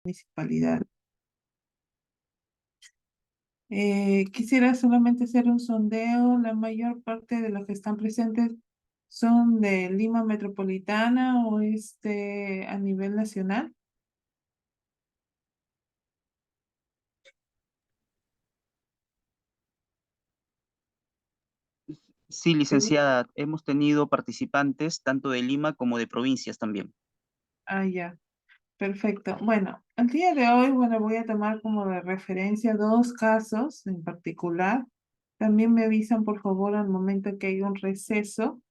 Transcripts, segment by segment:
municipalidad. Quisiera solamente hacer un sondeo. La mayor parte de los que están presentes son de Lima Metropolitana o a nivel nacional. Sí, Sí. licenciada, hemos tenido participantes tanto de Lima como de provincias también. Ah, ya, perfecto. Bueno, el día de hoy, bueno, voy a tomar como de referencia dos casos en particular. También me avisan, por favor, al momento que hay un receso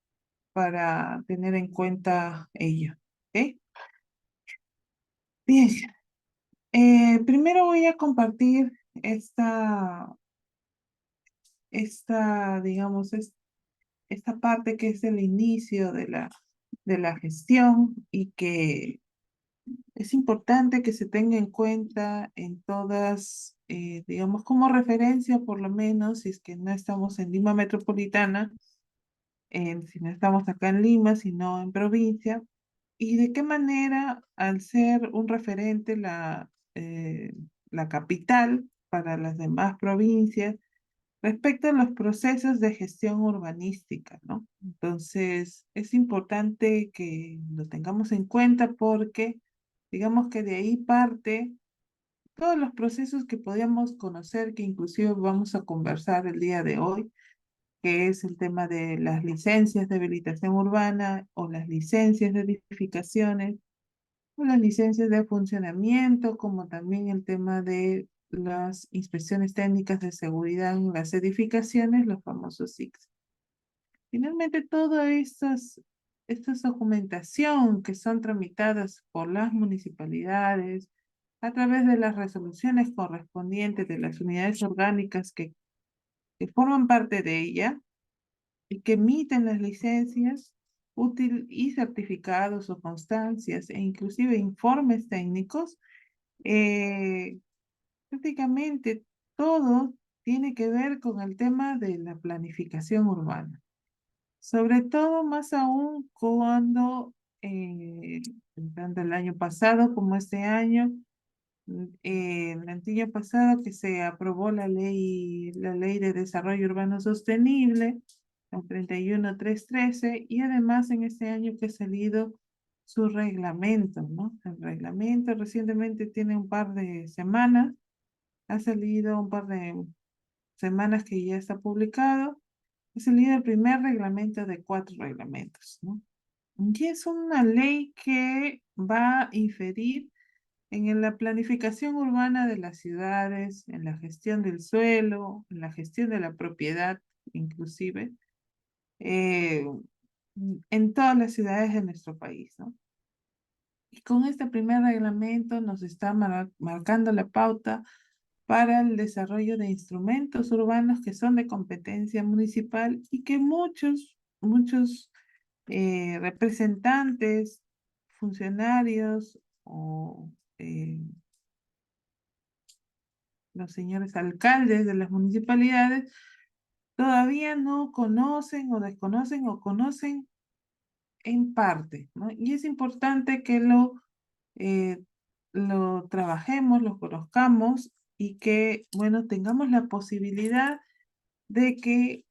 para tener en cuenta ello. ¿Ok? Bien, primero voy a compartir digamos, esta parte que es el inicio de la gestión y que es importante que se tenga en cuenta en todas, digamos, como referencia, por lo menos, si es que no estamos en Lima Metropolitana, si no estamos acá en Lima, sino en provincia, y de qué manera, al ser un referente la capital para las demás provincias, respecto a los procesos de gestión urbanística, ¿no? Entonces, es importante que lo tengamos en cuenta porque, digamos que de ahí parte todos los procesos que podíamos conocer, que inclusive vamos a conversar el día de hoy, que es el tema de las licencias de habilitación urbana o las licencias de edificaciones o las licencias de funcionamiento, como también el tema de las inspecciones técnicas de seguridad en las edificaciones, los famosos SICs. Finalmente, toda esta documentación que son tramitadas por las municipalidades a través de las resoluciones correspondientes de las unidades orgánicas que forman parte de ella y que emiten las licencias útil y certificados o constancias e inclusive informes técnicos, eh, prácticamente todo tiene que ver con el tema de la planificación urbana. Sobre todo, más aún cuando, tanto el año pasado como este año, el año pasado que se aprobó la ley de desarrollo urbano sostenible, el 31313, y además en este año que ha salido su reglamento, ¿no? El reglamento recientemente tiene un par de semanas, ha salido un par de semanas que ya está publicado, ha salido el primer reglamento de 4 reglamentos, ¿no? Y es una ley que va a inferir en la planificación urbana de las ciudades, en la gestión del suelo, en la gestión de la propiedad, inclusive, eh, en todas las ciudades de nuestro país, ¿no? Y con este primer reglamento nos está marcando la pauta para el desarrollo de instrumentos urbanos que son de competencia municipal y que muchos representantes, funcionarios o los señores alcaldes de las municipalidades todavía no conocen o desconocen o conocen en parte, ¿no? Y es importante que eh, lo trabajemos, lo conozcamos y que, bueno, tengamos la posibilidad de que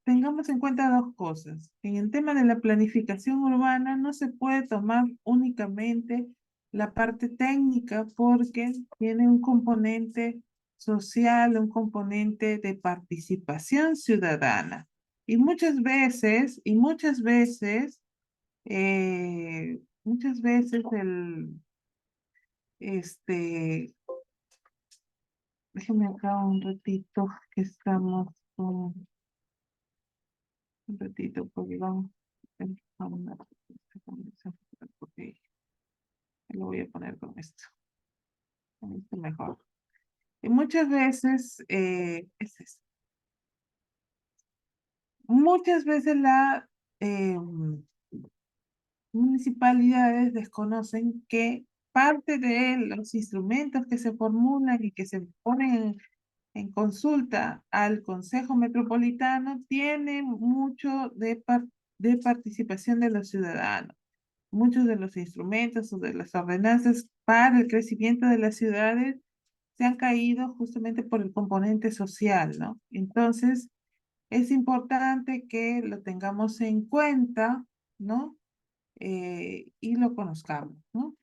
tengamos en cuenta dos cosas. En el tema de la planificación urbana no se puede tomar únicamente la parte técnica porque tiene un componente social, un componente de participación ciudadana. Muchas veces este, déjeme acá un ratito que estamos un ratito, porque vamos a una porque lo voy a poner con esto mejor. Y muchas veces, muchas veces las municipalidades desconocen que parte de los instrumentos que se formulan y que se ponen en consulta al Consejo Metropolitano tiene mucho de participación de los ciudadanos. muchos de los instrumentos o de las ordenanzas para el crecimiento de las ciudades se han caído justamente por el componente social, ¿no? Entonces, es importante que lo tengamos en cuenta, ¿no? Y lo conozcamos, ¿no?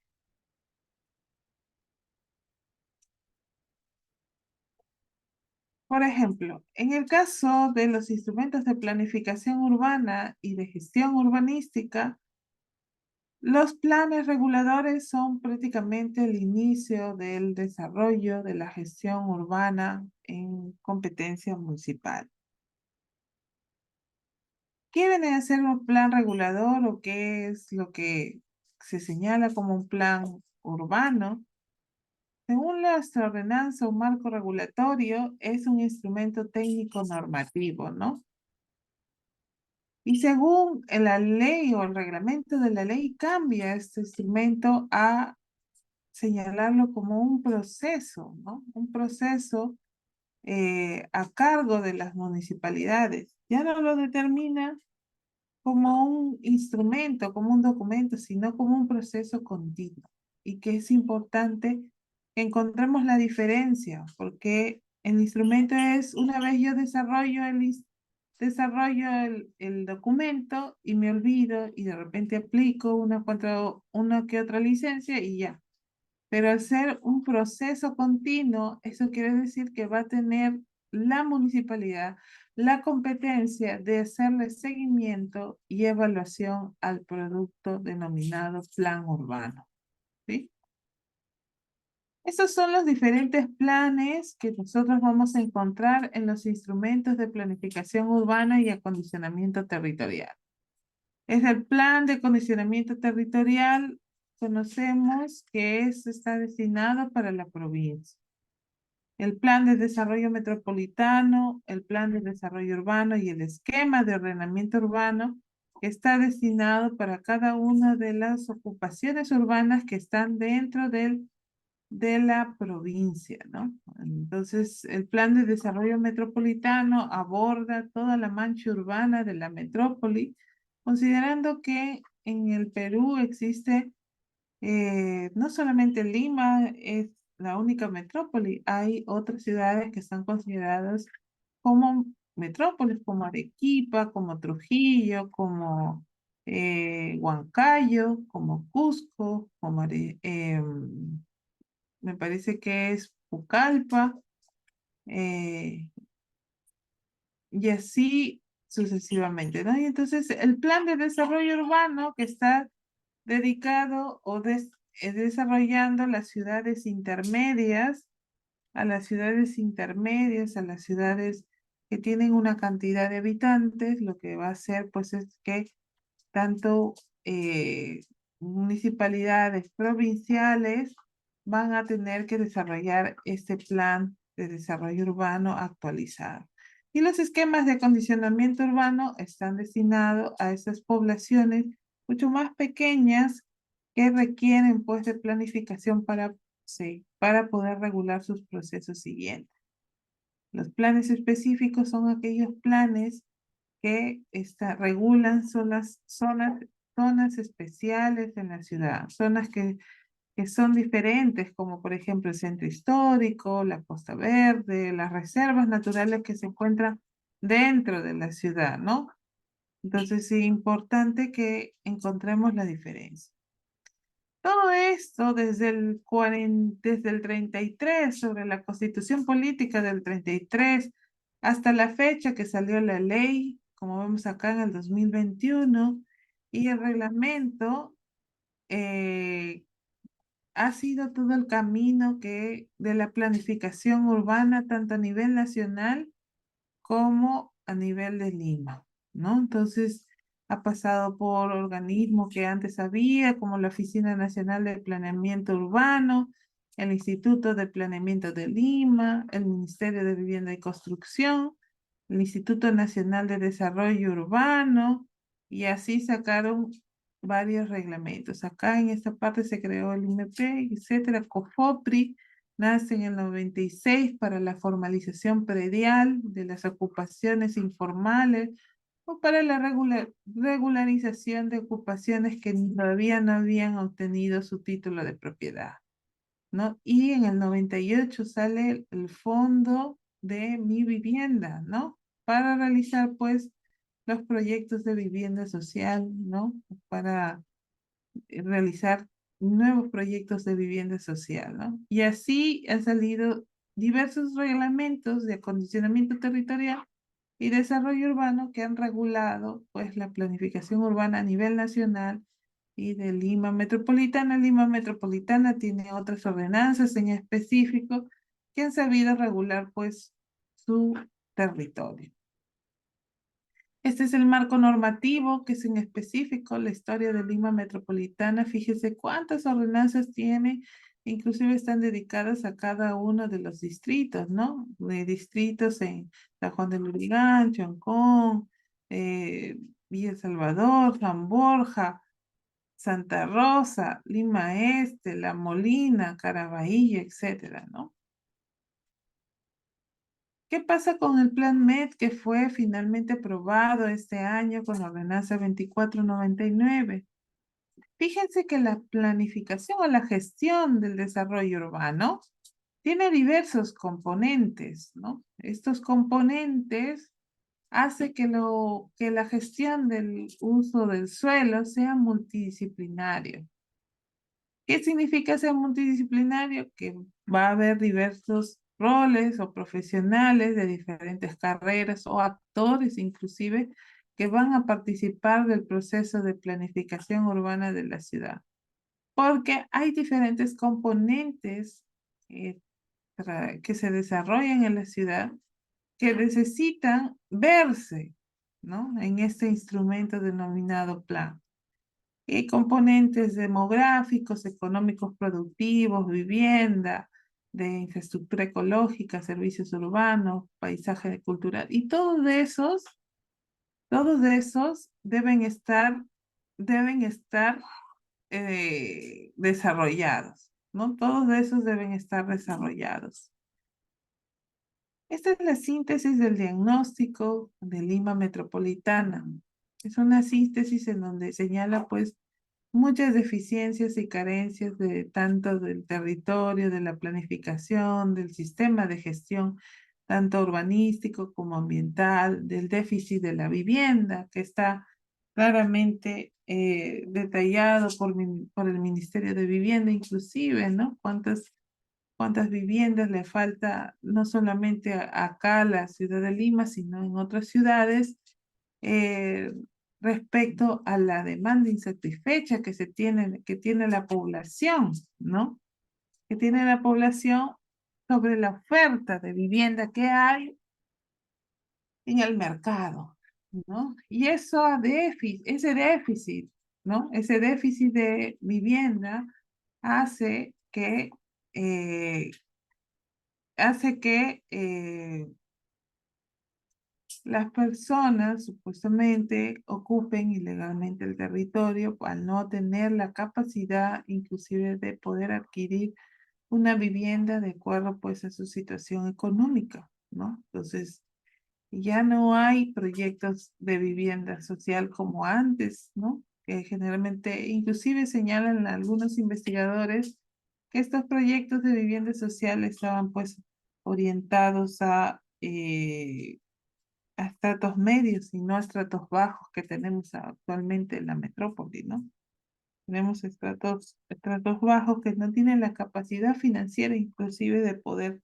Por ejemplo, en el caso de los instrumentos de planificación urbana y de gestión urbanística, los planes reguladores son prácticamente el inicio del desarrollo de la gestión urbana en competencia municipal. ¿Qué viene a ser un plan regulador o qué es lo que se señala como un plan urbano? Según nuestra ordenanza o marco regulatorio, es un instrumento técnico normativo, ¿no? Y según la ley o el reglamento de la ley, cambia este instrumento a señalarlo como un proceso, ¿no? Un proceso a cargo de las municipalidades. Ya no lo determina como un instrumento, como un documento, sino como un proceso continuo. Y que es importante que encontremos la diferencia, porque el instrumento es, una vez yo desarrollo el documento y me olvido y de repente aplico una que otra licencia y ya. Pero al ser un proceso continuo, eso quiere decir que va a tener la municipalidad la competencia de hacerle seguimiento y evaluación al producto denominado plan urbano, ¿sí? Estos son los diferentes planes que nosotros vamos a encontrar en los instrumentos de planificación urbana y acondicionamiento territorial. Es el plan de acondicionamiento territorial, conocemos que está destinado para la provincia. El plan de desarrollo metropolitano, el plan de desarrollo urbano y el esquema de ordenamiento urbano que está destinado para cada una de las ocupaciones urbanas que están dentro de la provincia, ¿no? Entonces, el plan de desarrollo metropolitano aborda toda la mancha urbana de la metrópoli, considerando que en el Perú existe no solamente Lima es la única metrópoli, hay otras ciudades que están consideradas como metrópolis, como Arequipa, como Trujillo, como Huancayo, como Cusco, como me parece que es Pucallpa, eh, y así sucesivamente, ¿no? Y entonces el plan de desarrollo urbano que está dedicado desarrollando las ciudades intermedias, a las ciudades intermedias, a las ciudades que tienen una cantidad de habitantes, lo que va a hacer pues es que tanto municipalidades provinciales van a tener que desarrollar este plan de desarrollo urbano actualizado. Y los esquemas de acondicionamiento urbano están destinados a esas poblaciones mucho más pequeñas que requieren pues de planificación sí, para poder regular sus procesos siguientes. Los planes específicos son aquellos planes que regulan zonas especiales en la ciudad, zonas que son diferentes, como por ejemplo el centro histórico, la Costa Verde, las reservas naturales que se encuentran dentro de la ciudad, ¿no? Entonces es importante que encontremos la diferencia. Todo esto desde el 33, sobre la Constitución Política del 33, hasta la fecha que salió la ley, como vemos acá en el 2021, y el reglamento, ha sido todo el camino de la planificación urbana, tanto a nivel nacional como a nivel de Lima, ¿no? Entonces, ha pasado por organismos que antes había, como la Oficina Nacional de Planeamiento Urbano, el Instituto de Planeamiento de Lima, el Ministerio de Vivienda y Construcción, el Instituto Nacional de Desarrollo Urbano, y así sacaron varios reglamentos. Acá en esta parte se creó el IMP, etcétera, COFOPRI, nace en el 96 para la formalización predial de las ocupaciones informales o para la regularización de ocupaciones que todavía no habían obtenido su título de propiedad, ¿no? Y en el 98 sale el Fondo de Mi Vivienda, ¿no? Para realizar, pues, los proyectos de vivienda social, ¿no? Para realizar nuevos proyectos de vivienda social, ¿no? Y así han salido diversos reglamentos de acondicionamiento territorial y desarrollo urbano que han regulado, pues, la planificación urbana a nivel nacional y de Lima Metropolitana. Lima Metropolitana tiene otras ordenanzas en específico que han sabido regular, pues, su territorio. Este es el marco normativo, que es en específico la historia de Lima Metropolitana. Fíjese cuántas ordenanzas tiene, inclusive están dedicadas a cada uno de los distritos, ¿no? De distritos en San Juan de Lurigancho, Chancón, eh, Villa El Salvador, San Borja, Santa Rosa, Lima Este, La Molina, Caraballo, etcétera, ¿no? ¿Qué pasa con el Plan MED que fue finalmente aprobado este año con la ordenanza 2499? Fíjense que la planificación o la gestión del desarrollo urbano tiene diversos componentes, ¿no? Estos componentes hacen que la gestión del uso del suelo sea multidisciplinario. ¿Qué significa ser multidisciplinario? Que va a haber diversos roles o profesionales de diferentes carreras o actores inclusive que van a participar del proceso de planificación urbana de la ciudad. Porque hay diferentes componentes eh, que se desarrollan en la ciudad que necesitan verse, ¿no? En este instrumento denominado plan y componentes demográficos, económicos productivos, vivienda, de infraestructura ecológica, servicios urbanos, paisaje cultural, y todos esos deben estar desarrollados, ¿no? Todos esos deben estar desarrollados. Esta es la síntesis del diagnóstico de Lima Metropolitana. Es una síntesis en donde señala, pues, muchas deficiencias y carencias de tanto del territorio, de la planificación, del sistema de gestión, tanto urbanístico como ambiental, del déficit de la vivienda, que está claramente detallado por el Ministerio de Vivienda, inclusive, ¿no? Cuántas viviendas le falta, no solamente acá, a la ciudad de Lima, sino en otras ciudades, eh, respecto a la demanda insatisfecha que tiene la población, ¿no? Que tiene la población sobre la oferta de vivienda que hay en el mercado, ¿no? Y ese déficit, ¿no? Ese déficit de vivienda hace que, eh, las personas supuestamente ocupen ilegalmente el territorio al no tener la capacidad inclusive de poder adquirir una vivienda de acuerdo pues a su situación económica, ¿no? Entonces, ya no hay proyectos de vivienda social como antes, ¿no? Que generalmente, inclusive señalan algunos investigadores que estos proyectos de vivienda social estaban pues orientados a estratos medios y no a estratos bajos que tenemos actualmente en la metrópoli, ¿no? Tenemos estratos bajos que no tienen la capacidad financiera inclusive de poder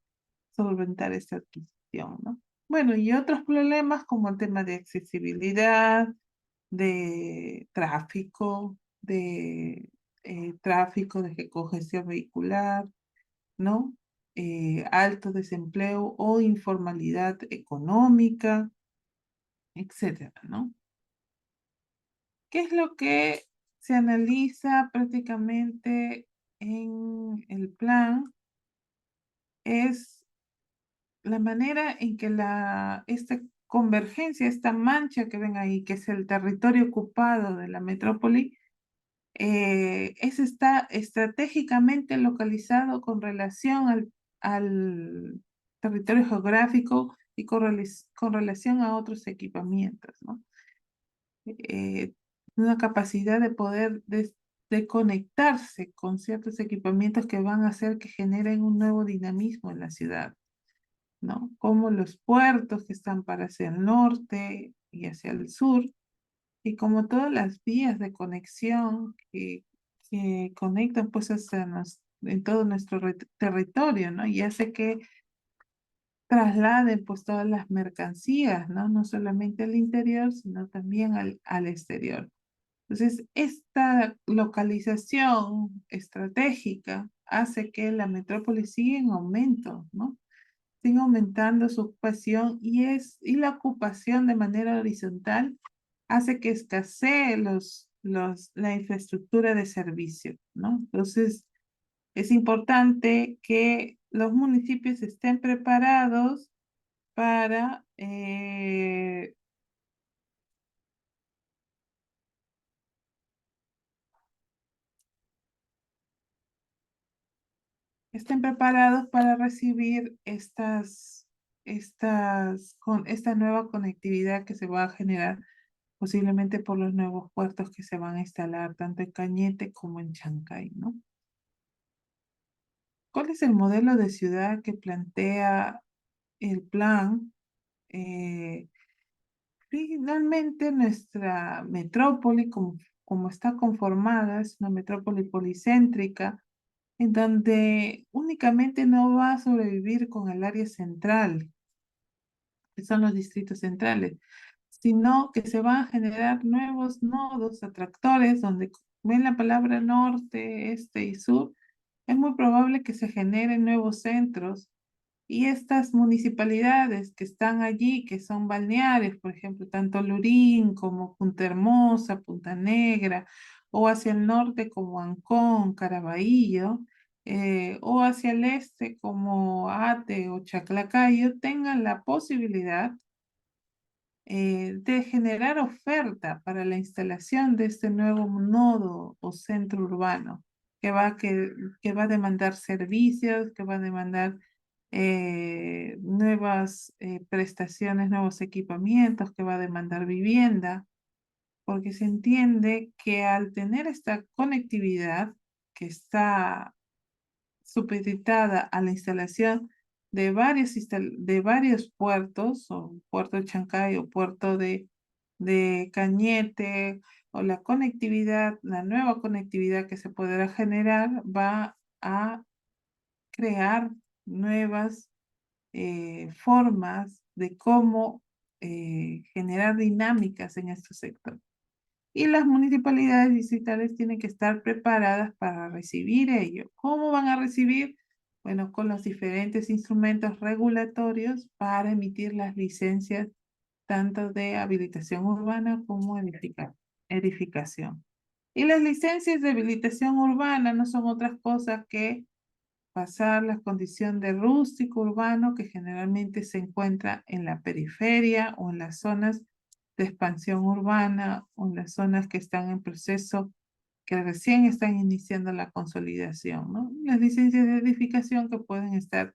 solventar esta adquisición, ¿no? Bueno, y otros problemas como el tema de accesibilidad, de tráfico, de congestión vehicular, ¿no? Alto desempleo o informalidad económica, etcétera, ¿no? ¿Qué es lo que se analiza prácticamente en el plan? Es la manera en que esta convergencia, esta mancha que ven ahí, que es el territorio ocupado de la metrópoli, está estratégicamente localizado con relación al territorio geográfico y con relación a otros equipamientos, ¿no? eh, una capacidad de poder de conectarse con ciertos equipamientos que van a hacer que generen un nuevo dinamismo en la ciudad, ¿no? Como los puertos que están para hacia el norte y hacia el sur, y como todas las vías de conexión que conectan pues en todo nuestro territorio, ¿no? Y hace que trasladen pues todas las mercancías, ¿no? No solamente al interior, sino también al exterior. Entonces, esta localización estratégica hace que la metrópoli siga en aumento, ¿no? Siga aumentando su ocupación y la ocupación de manera horizontal hace que escasee la infraestructura de servicio, ¿no? Entonces, es importante que los municipios para estén preparados para recibir con esta nueva conectividad que se va a generar posiblemente por los nuevos puertos que se van a instalar tanto en Cañete como en Chancay, ¿no? ¿Cuál es el modelo de ciudad que plantea el plan? Eh, Finalmente, nuestra metrópoli, como está conformada, es una metrópoli policéntrica, en donde únicamente no va a sobrevivir con el área central, que son los distritos centrales, sino que se van a generar nuevos nodos atractores donde ven la palabra norte, este y sur. Es muy probable que se generen nuevos centros y estas municipalidades que están allí, que son balnearios, por ejemplo, tanto Lurín como Punta Hermosa, Punta Negra, o hacia el norte como Ancón, Caraballo, o hacia el este como Ate o Chaclacayo, tengan la posibilidad de generar oferta para la instalación de este nuevo nodo o centro urbano que va a demandar servicios, que va a demandar nuevas prestaciones, nuevos equipamientos, que va a demandar vivienda, porque se entiende que al tener esta conectividad que está supeditada a la instalación de varios puertos, o puerto de Chancay o puerto de Cañete, o la conectividad, la nueva conectividad que se podrá generar, va a crear nuevas formas de cómo generar dinámicas en estos sectores. Y las municipalidades distritales tienen que estar preparadas para recibir ello. ¿Cómo van a recibir? Bueno, con los diferentes instrumentos regulatorios para emitir las licencias tanto de habilitación urbana como edificación. Y las licencias de habilitación urbana no son otras cosas que pasar la condición de rústico urbano que generalmente se encuentra en la periferia o en las zonas de expansión urbana o en las zonas que están en proceso, que recién están iniciando la consolidación, ¿no? Las licencias de edificación que pueden estar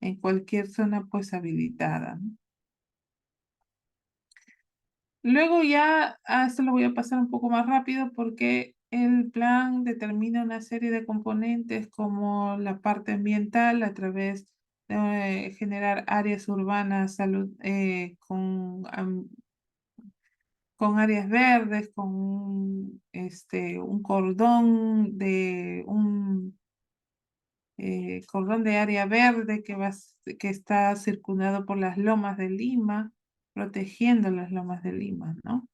en cualquier zona pues habilitada, ¿no? Luego ya, esto lo voy a pasar un poco más rápido porque el plan determina una serie de componentes como la parte ambiental a través de generar áreas urbanas con áreas verdes, con un cordón de área verde que está circundado por las lomas de Lima, protegiendo las lomas de Lima, ¿no?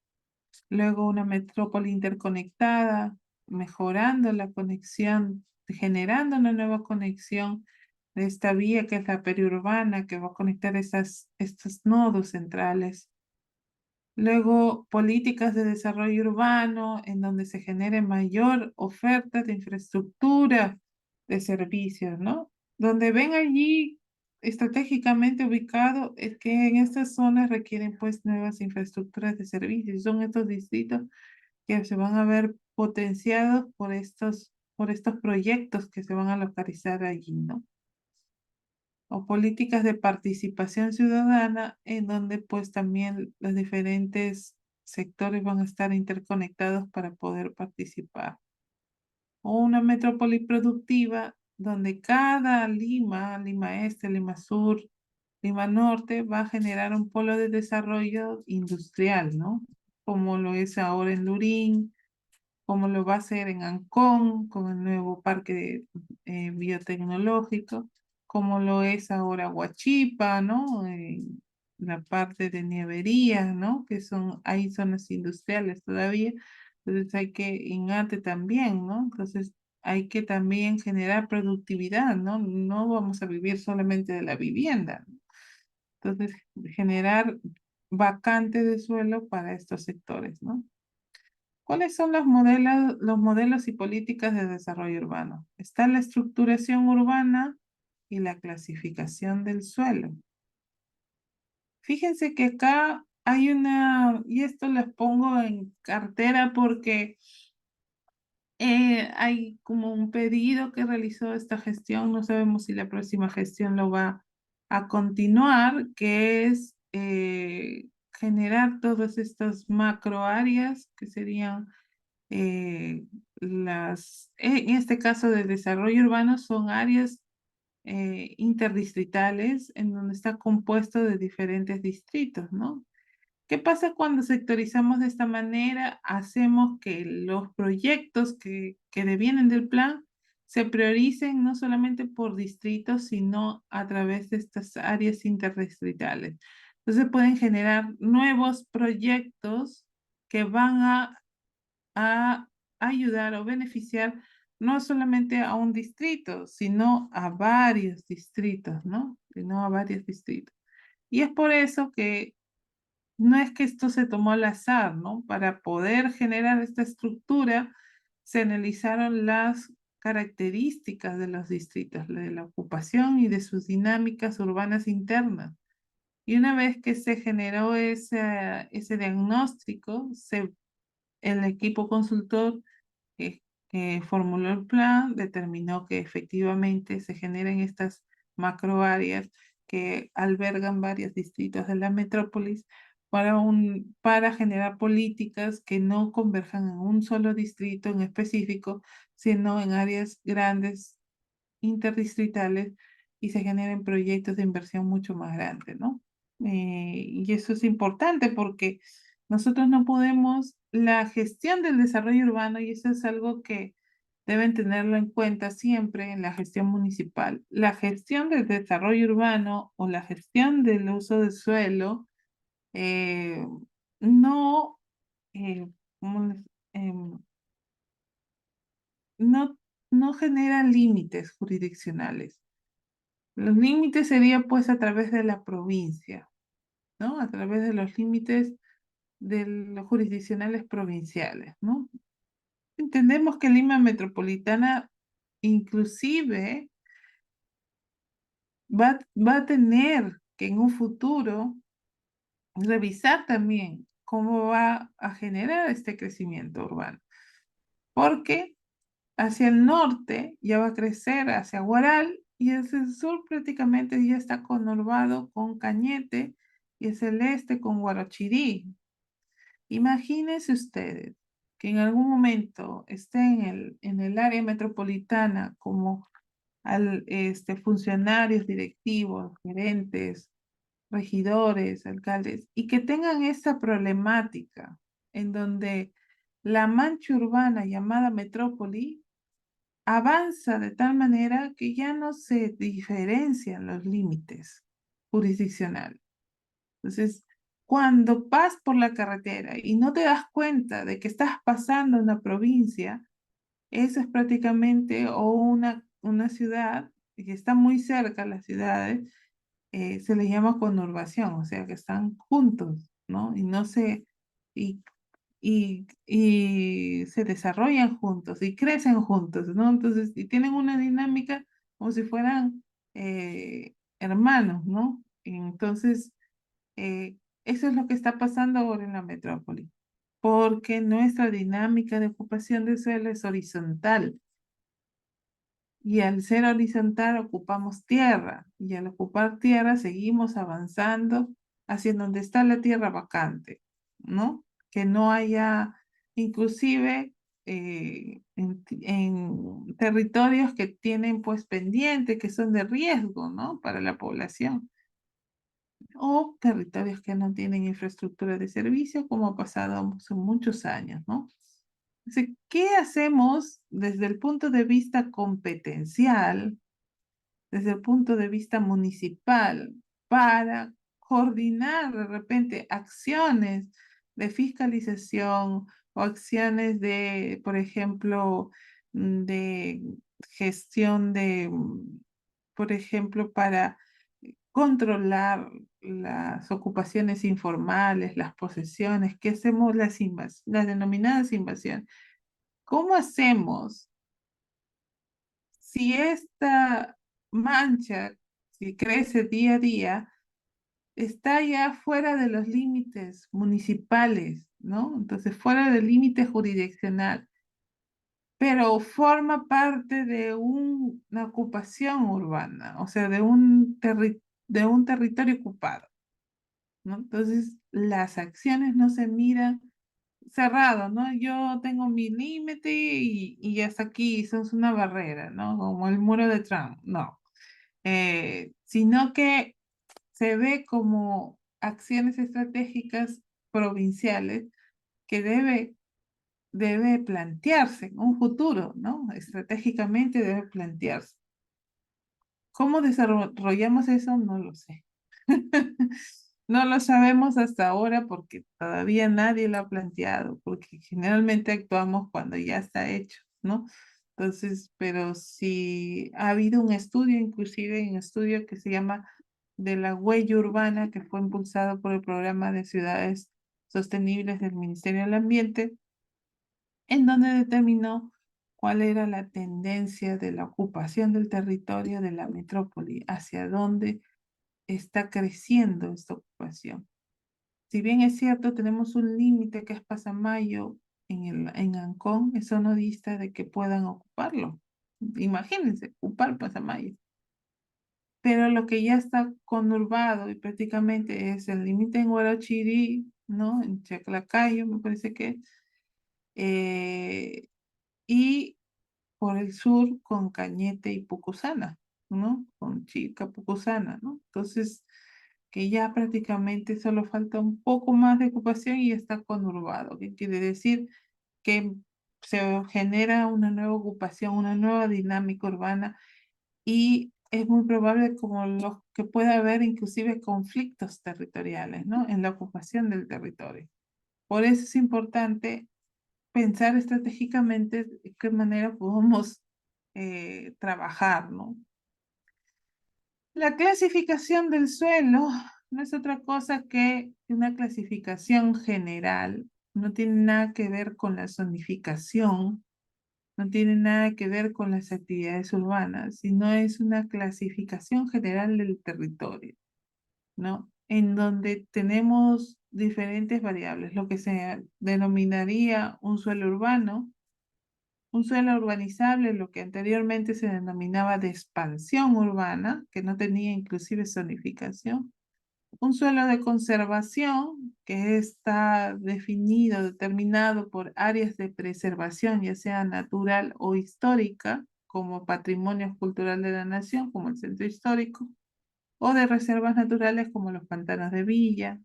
Luego una metrópoli interconectada, mejorando la conexión, generando una nueva conexión de esta vía que es la periurbana, que va a conectar estos nodos centrales. Luego, políticas de desarrollo urbano en donde se genere mayor oferta de infraestructura de servicios, ¿no? Donde ven allí estratégicamente ubicado es que en estas zonas requieren pues nuevas infraestructuras de servicios. Son estos distritos que se van a ver potenciados por estos proyectos que se van a localizar allí, ¿no? O políticas de participación ciudadana en donde pues también los diferentes sectores van a estar interconectados para poder participar. O una metrópoli productiva donde cada Lima, Lima Este, Lima Sur, Lima Norte, va a generar un polo de desarrollo industrial, ¿no? Como lo es ahora en Lurín, como lo va a hacer en Ancón, con el nuevo parque biotecnológico, como lo es ahora Huachipa, ¿no? La parte de Nievería, ¿no? Que son, hay zonas industriales todavía. Entonces hay que, en Ate también, ¿no? Entonces hay que también generar productividad, ¿no? No vamos a vivir solamente de la vivienda, ¿no? Entonces, generar vacantes de suelo para estos sectores, ¿no? ¿Cuáles son los modelos y políticas de desarrollo urbano? Está la estructuración urbana y la clasificación del suelo. Fíjense que acá hay una, y esto les pongo en cartera porque hay como un pedido que realizó esta gestión, no sabemos si la próxima gestión lo va a continuar, que es generar todas estas macro áreas que serían en este caso de desarrollo urbano, son áreas interdistritales en donde está compuesto de diferentes distritos, ¿no? ¿Qué pasa cuando sectorizamos de esta manera? Hacemos que los proyectos que devienen del plan se prioricen no solamente por distritos, sino a través de estas áreas interdistritales. Entonces pueden generar nuevos proyectos que van a ayudar o beneficiar no solamente a un distrito, sino a varios distritos, ¿no? Sino a varios distritos. Y es por eso que no es que esto se tomó al azar, ¿no? Para poder generar esta estructura, se analizaron las características de los distritos, de la ocupación y de sus dinámicas urbanas internas. Y una vez que se generó ese diagnóstico, el equipo consultor que, que formuló el plan determinó que efectivamente se generen estas macroáreas que albergan varios distritos de la metrópolis para generar políticas que no converjan en un solo distrito en específico, sino en áreas grandes, interdistritales, y se generen proyectos de inversión mucho más grandes, ¿no? Y eso es importante porque nosotros no podemos, la gestión del desarrollo urbano, y eso es algo que deben tenerlo en cuenta siempre en la gestión municipal, la gestión del desarrollo urbano o la gestión del uso del suelo eh, no, eh, ¿cómo em, no, no genera límites jurisdiccionales. Los límites serían pues a través de la provincia, ¿no? A través de los límites de los jurisdiccionales provinciales, ¿no? Entendemos que Lima Metropolitana inclusive va a tener que en un futuro revisar también cómo va a generar este crecimiento urbano, porque hacia el norte ya va a crecer hacia Huaral y hacia el sur prácticamente ya está conurbado con Cañete y hacia el este con Huarochirí. Imagínense ustedes que en algún momento esté en el área metropolitana como funcionarios directivos, gerentes, regidores, alcaldes, y que tengan esta problemática en donde la mancha urbana llamada metrópoli avanza de tal manera que ya no se diferencian los límites jurisdiccionales. Entonces, cuando vas por la carretera y no te das cuenta de que estás pasando una provincia, eso es prácticamente o una ciudad que está muy cerca, las ciudades, se les llama conurbación, o sea que están juntos, ¿no? Y no se, y y se desarrollan juntos y crecen juntos, ¿no? Entonces, y tienen una dinámica como si fueran hermanos, ¿no? Entonces, eso es lo que está pasando ahora en la metrópoli, porque nuestra dinámica de ocupación de suelo es horizontal. Y al ser horizontal ocupamos tierra, y al ocupar tierra seguimos avanzando hacia donde está la tierra vacante, ¿no? que no haya, inclusive en territorios que tienen pues pendientes, que son de riesgo, ¿no? Para la población, o territorios que no tienen infraestructura de servicio, como ha pasado hace muchos años, ¿no? Entonces, ¿qué hacemos desde el punto de vista competencial, desde el punto de vista municipal, para coordinar de repente acciones de fiscalización o acciones de, por ejemplo, de gestión de, por ejemplo, para controlar las ocupaciones informales, las posesiones? ¿Qué hacemos las denominadas invasiones? ¿Cómo hacemos si esta mancha, si crece día a día, está ya fuera de los límites municipales, ¿no? Entonces, fuera del límite jurisdiccional, pero forma parte de una ocupación urbana, o sea, de un territorio ocupado, ¿no? Entonces, las acciones no se miran cerrado, ¿no? Yo tengo mi límite y hasta aquí, eso es una barrera, ¿no? Como el muro de Trump, no. Sino que se ve como acciones estratégicas provinciales que debe plantearse en un futuro, ¿no? Estratégicamente debe plantearse. ¿Cómo desarrollamos eso? No lo sé. No lo sabemos hasta ahora porque todavía nadie lo ha planteado, porque generalmente actuamos cuando ya está hecho, ¿no? Entonces, pero si ha habido un estudio, inclusive un estudio que se llama de la huella urbana, que fue impulsado por el programa de ciudades sostenibles del Ministerio del Ambiente, en donde determinó cuál era la tendencia de la ocupación del territorio de la metrópoli, hacia dónde está creciendo esta ocupación. Si bien es cierto, tenemos un límite que es Pasamayo en Ancón, eso no dista de que puedan ocuparlo. Imagínense, ocupar Pasamayo. Pero lo que ya está conurbado y prácticamente es el límite en Huarochirí, ¿no? En Chaclacayo, me parece que, eh, y por el sur con Cañete y Pucusana, ¿no? Con Chica, Pucusana, ¿no? Entonces, que ya prácticamente solo falta un poco más de ocupación y está conurbado, que quiere decir que se genera una nueva ocupación, una nueva dinámica urbana, y es muy probable como los que pueda haber inclusive conflictos territoriales, ¿no? En la ocupación del territorio. Por eso es importante pensar estratégicamente de qué manera podemos trabajar, ¿no? La clasificación del suelo no es otra cosa que una clasificación general. No tiene nada que ver con la zonificación, no tiene nada que ver con las actividades urbanas, sino es una clasificación general del territorio, ¿no? En donde tenemos diferentes variables, lo que se denominaría un suelo urbano, un suelo urbanizable, lo que anteriormente se denominaba de expansión urbana, que no tenía inclusive zonificación. Un suelo de conservación, que está definido, determinado por áreas de preservación, ya sea natural o histórica, como patrimonio cultural de la nación, como el centro histórico, o de reservas naturales, como los pantanos de Villa,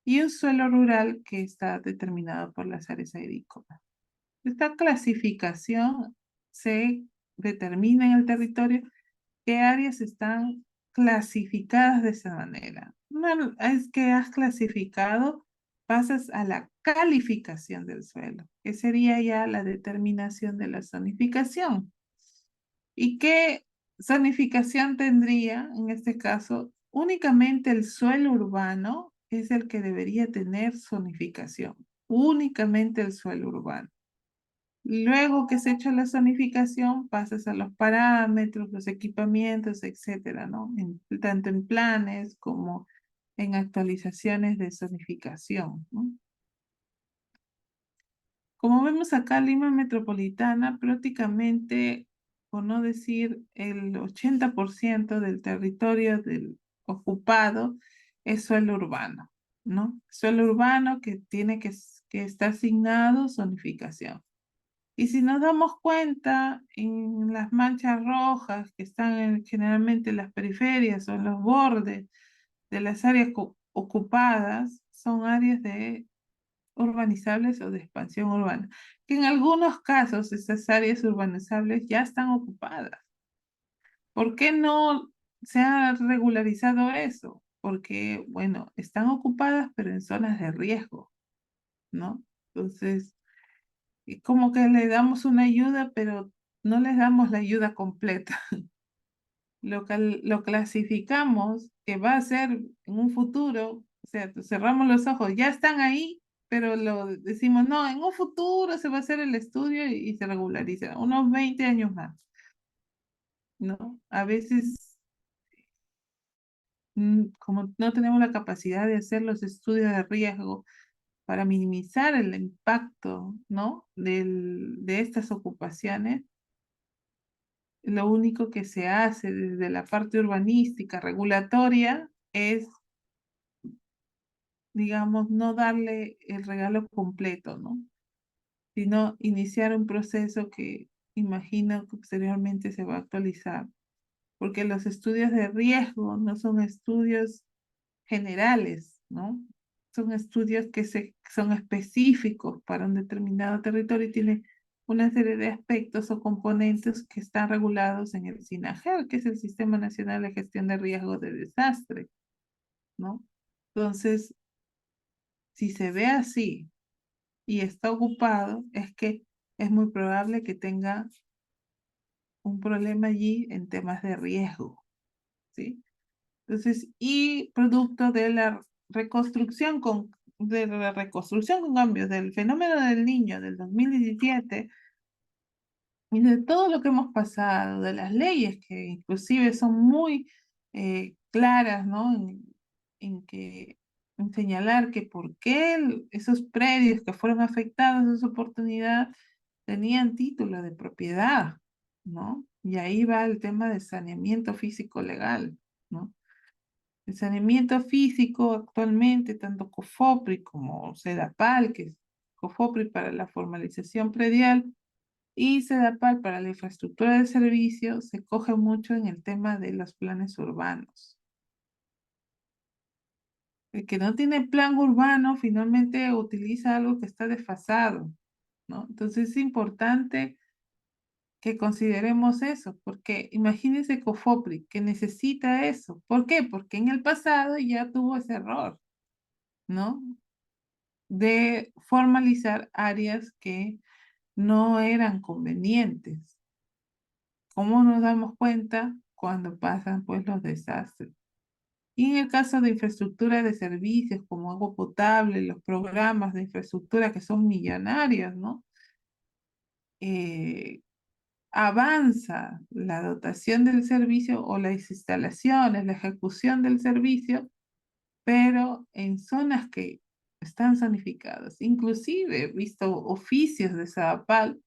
y un suelo rural que está determinado por las áreas agrícolas. Esta clasificación se determina en el territorio qué áreas están clasificadas de esa manera. No es que has clasificado, pasas a la calificación del suelo, que sería ya la determinación de la zonificación. ¿Y qué zonificación tendría en este caso? Únicamente el suelo urbano es el que debería tener zonificación, únicamente el suelo urbano. Luego que se ha hecho la zonificación, pasas a los parámetros, los equipamientos, etcétera, ¿no? Tanto en planes como en actualizaciones de zonificación, ¿no? Como vemos acá, Lima Metropolitana, prácticamente, por no decir el 80% del territorio ocupado es suelo urbano, ¿no? Suelo urbano que tiene que que está asignado zonificación. Y si nos damos cuenta, en las manchas rojas que están generalmente en las periferias o en los bordes de las áreas ocupadas, son áreas de urbanizables o de expansión urbana, que en algunos casos esas áreas urbanizables ya están ocupadas. ¿Por qué no se ha regularizado eso? Porque, bueno, están ocupadas, pero en zonas de riesgo, ¿no? Entonces, como que le damos una ayuda, pero no les damos la ayuda completa. Lo clasificamos que va a ser en un futuro, o sea, cerramos los ojos, ya están ahí, pero lo decimos, no, en un futuro se va a hacer el estudio y se regulariza, unos 20 años más, ¿no? A veces, como no tenemos la capacidad de hacer los estudios de riesgo para minimizar el impacto, ¿no? De estas ocupaciones, lo único que se hace desde la parte urbanística, regulatoria, es, digamos, no darle el regalo completo, ¿no? Sino iniciar un proceso que imagino que posteriormente se va a actualizar, porque los estudios de riesgo no son estudios generales, ¿no? Son estudios que son específicos para un determinado territorio y tienen una serie de aspectos o componentes que están regulados en el SINAGER, que es el Sistema Nacional de Gestión de Riesgos de Desastre, ¿no? Entonces, si se ve así y está ocupado, es que es muy probable que tenga un problema allí en temas de riesgo, ¿sí? Entonces, y producto de la reconstrucción con cambios del fenómeno del niño del 2017 y de todo lo que hemos pasado, de las leyes que inclusive son muy claras, ¿no? En señalar que por qué esos predios que fueron afectados en su oportunidad tenían título de propiedad, ¿no? Y ahí va el tema de saneamiento físico legal, ¿no? El saneamiento físico actualmente, tanto COFOPRI como SEDAPAL, que es COFOPRI para la formalización predial y SEDAPAL para la infraestructura de servicios, se coge mucho en el tema de los planes urbanos. El que no tiene plan urbano finalmente utiliza algo que está desfasado, ¿no? Entonces es importante que consideremos eso, porque imagínense COFOPRI que necesita eso. ¿Por qué? Porque en el pasado ya tuvo ese error, ¿no? De formalizar áreas que no eran convenientes. ¿Cómo nos damos cuenta? Cuando pasan pues los desastres. Y en el caso de infraestructura de servicios como agua potable, los programas de infraestructura que son millonarios, ¿no? Eh, Avanza la dotación del servicio o las instalaciones, la ejecución del servicio, pero en zonas que están zonificadas. Inclusive he visto oficios de SADAPAL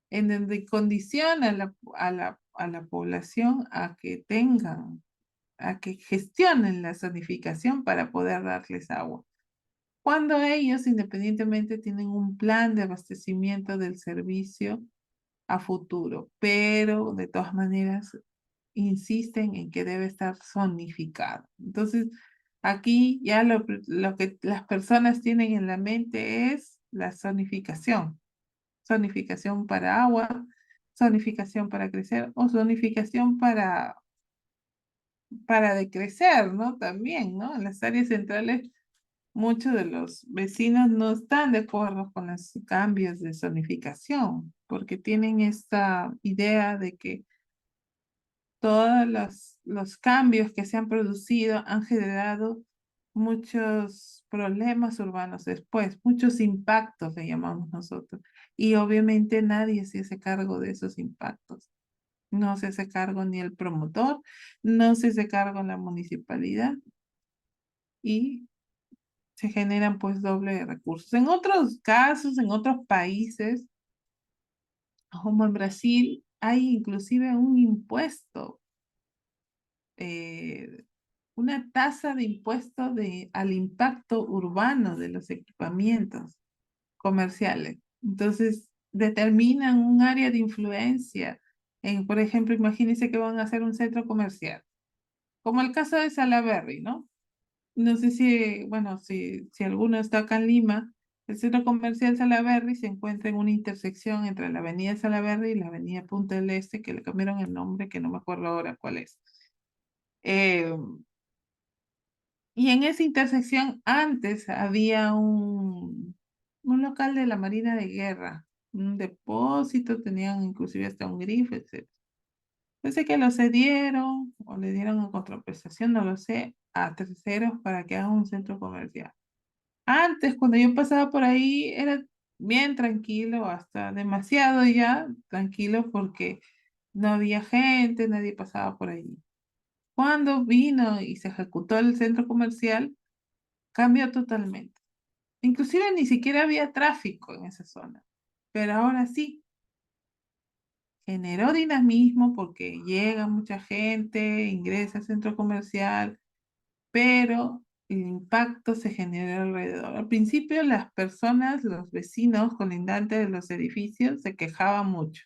en donde condiciona a la población a que tengan, a que gestionen la zonificación para poder darles agua. Cuando ellos independientemente tienen un plan de abastecimiento del servicio a futuro, pero de todas maneras insisten en que debe estar zonificado. Entonces, aquí ya lo que las personas tienen en la mente es la zonificación. Zonificación para agua, zonificación para crecer o zonificación para decrecer, ¿no? También, ¿no? En las áreas centrales muchos de los vecinos no están de acuerdo con los cambios de zonificación, porque tienen esta idea de que todos los cambios que se han producido han generado muchos problemas urbanos después, muchos impactos le llamamos nosotros. Y obviamente nadie se hace cargo de esos impactos. No se hace cargo ni el promotor, no se hace cargo la municipalidad y se generan pues doble de recursos. En otros casos, en otros países, como en Brasil, hay inclusive un impuesto, eh, una tasa de impuesto al impacto urbano de los equipamientos. comerciales. Entonces, determinan un área de influencia. Por ejemplo, imagínense que van a hacer un centro comercial, como el caso de Salaberry, ¿no? No sé si, bueno, si alguno está acá en Lima, el centro comercial Salaberry se encuentra en una intersección entre la avenida Salaberry y la avenida Punta del Este, que le cambiaron el nombre, que no me acuerdo ahora cuál es. Eh, y en esa intersección antes había un local de la Marina de Guerra, un depósito, tenían inclusive hasta un grifo, etc. Pensé que lo cedieron o le dieron en contraprestación, no lo sé, a terceros para que hagan un centro comercial. Antes, cuando yo pasaba por ahí, era bien tranquilo, hasta demasiado ya tranquilo porque no había gente, nadie pasaba por allí. Cuando vino y se ejecutó el centro comercial, cambió totalmente. Inclusive ni siquiera había tráfico en esa zona, pero ahora sí, generó dinamismo porque llega mucha gente, ingresa al centro comercial, pero el impacto se genera alrededor. Al principio las personas, los vecinos colindantes de los edificios se quejaban mucho,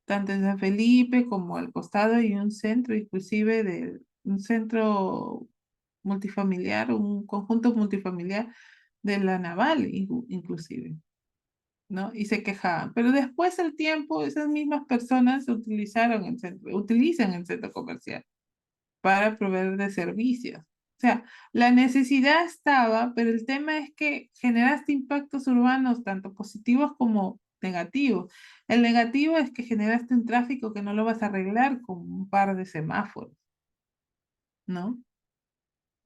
tanto en San Felipe como al costado hay un centro, inclusive de un centro multifamiliar, un conjunto multifamiliar de la Naval, inclusive. ¿No? Y se quejaban. Pero después del tiempo, esas mismas personas utilizan el centro comercial para proveer de servicios. O sea, la necesidad estaba, pero el tema es que generaste impactos urbanos tanto positivos como negativos. El negativo es que generaste un tráfico que no lo vas a arreglar con un par de semáforos, ¿no?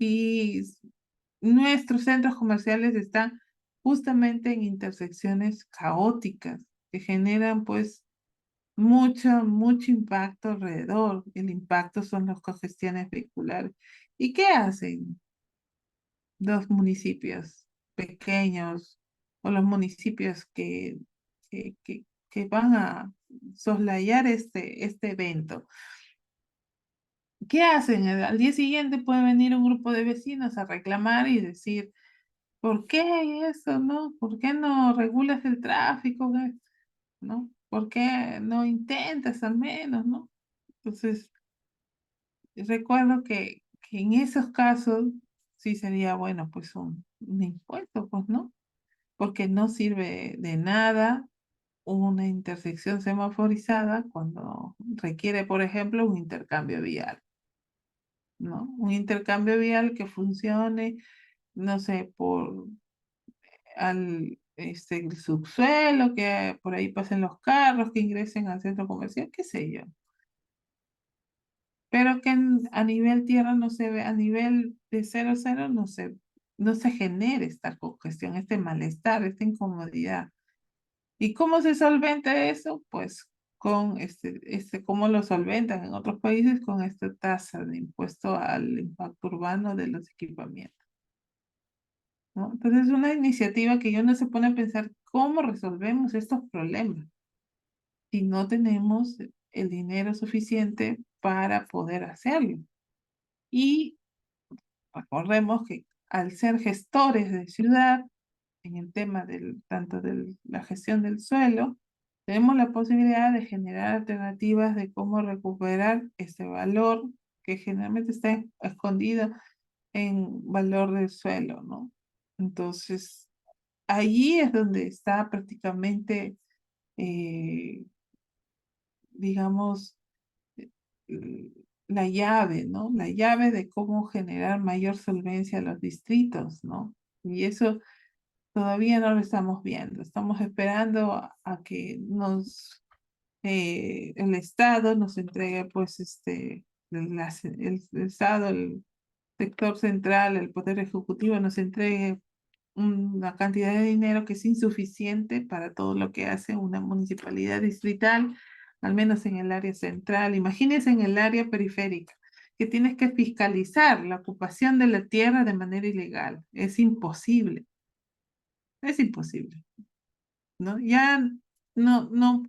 Y nuestros centros comerciales están justamente en intersecciones caóticas que generan pues mucho impacto alrededor. El impacto son las congestiones vehiculares. ¿Y qué hacen los municipios pequeños o los municipios que van a soslayar este evento? ¿Qué hacen? Al día siguiente puede venir un grupo de vecinos a reclamar y decir, ¿por qué eso, no? ¿Por qué no regulas el tráfico, no? ¿Por qué no intentas al menos, no? Entonces, recuerdo que en esos casos sí sería bueno, pues un impuesto, pues, ¿no? Porque no sirve de nada una intersección semaforizada cuando requiere, por ejemplo, un intercambio vial, ¿no? Un intercambio vial que funcione, no sé, el subsuelo, que por ahí pasen los carros, que ingresen al centro comercial, qué sé yo. Pero que a nivel tierra no se ve, a nivel de cero cero no se genere esta congestión, este malestar, esta incomodidad. ¿Y cómo se solventa eso? Pues ¿cómo lo solventan en otros países? Con esta tasa de impuesto al impacto urbano de los equipamientos, ¿no? Entonces es una iniciativa que yo no se pone a pensar cómo resolvemos estos problemas si no tenemos el dinero suficiente para poder hacerlo. Y recordemos que al ser gestores de ciudad, en el tema tanto de la gestión del suelo, tenemos la posibilidad de generar alternativas de cómo recuperar ese valor que generalmente está escondido en valor del suelo, ¿no? Entonces, allí es donde está prácticamente, eh, digamos, eh, la llave, ¿no? La llave de cómo generar mayor solvencia a los distritos, ¿no? Y eso todavía no lo estamos viendo. Estamos esperando a que el Estado nos entregue, pues, el Estado, el sector central, el Poder Ejecutivo nos entregue una cantidad de dinero que es insuficiente para todo lo que hace una municipalidad distrital, al menos en el área central. Imagínense en el área periférica, que tienes que fiscalizar la ocupación de la tierra de manera ilegal. Es imposible, ¿no? Ya no, no,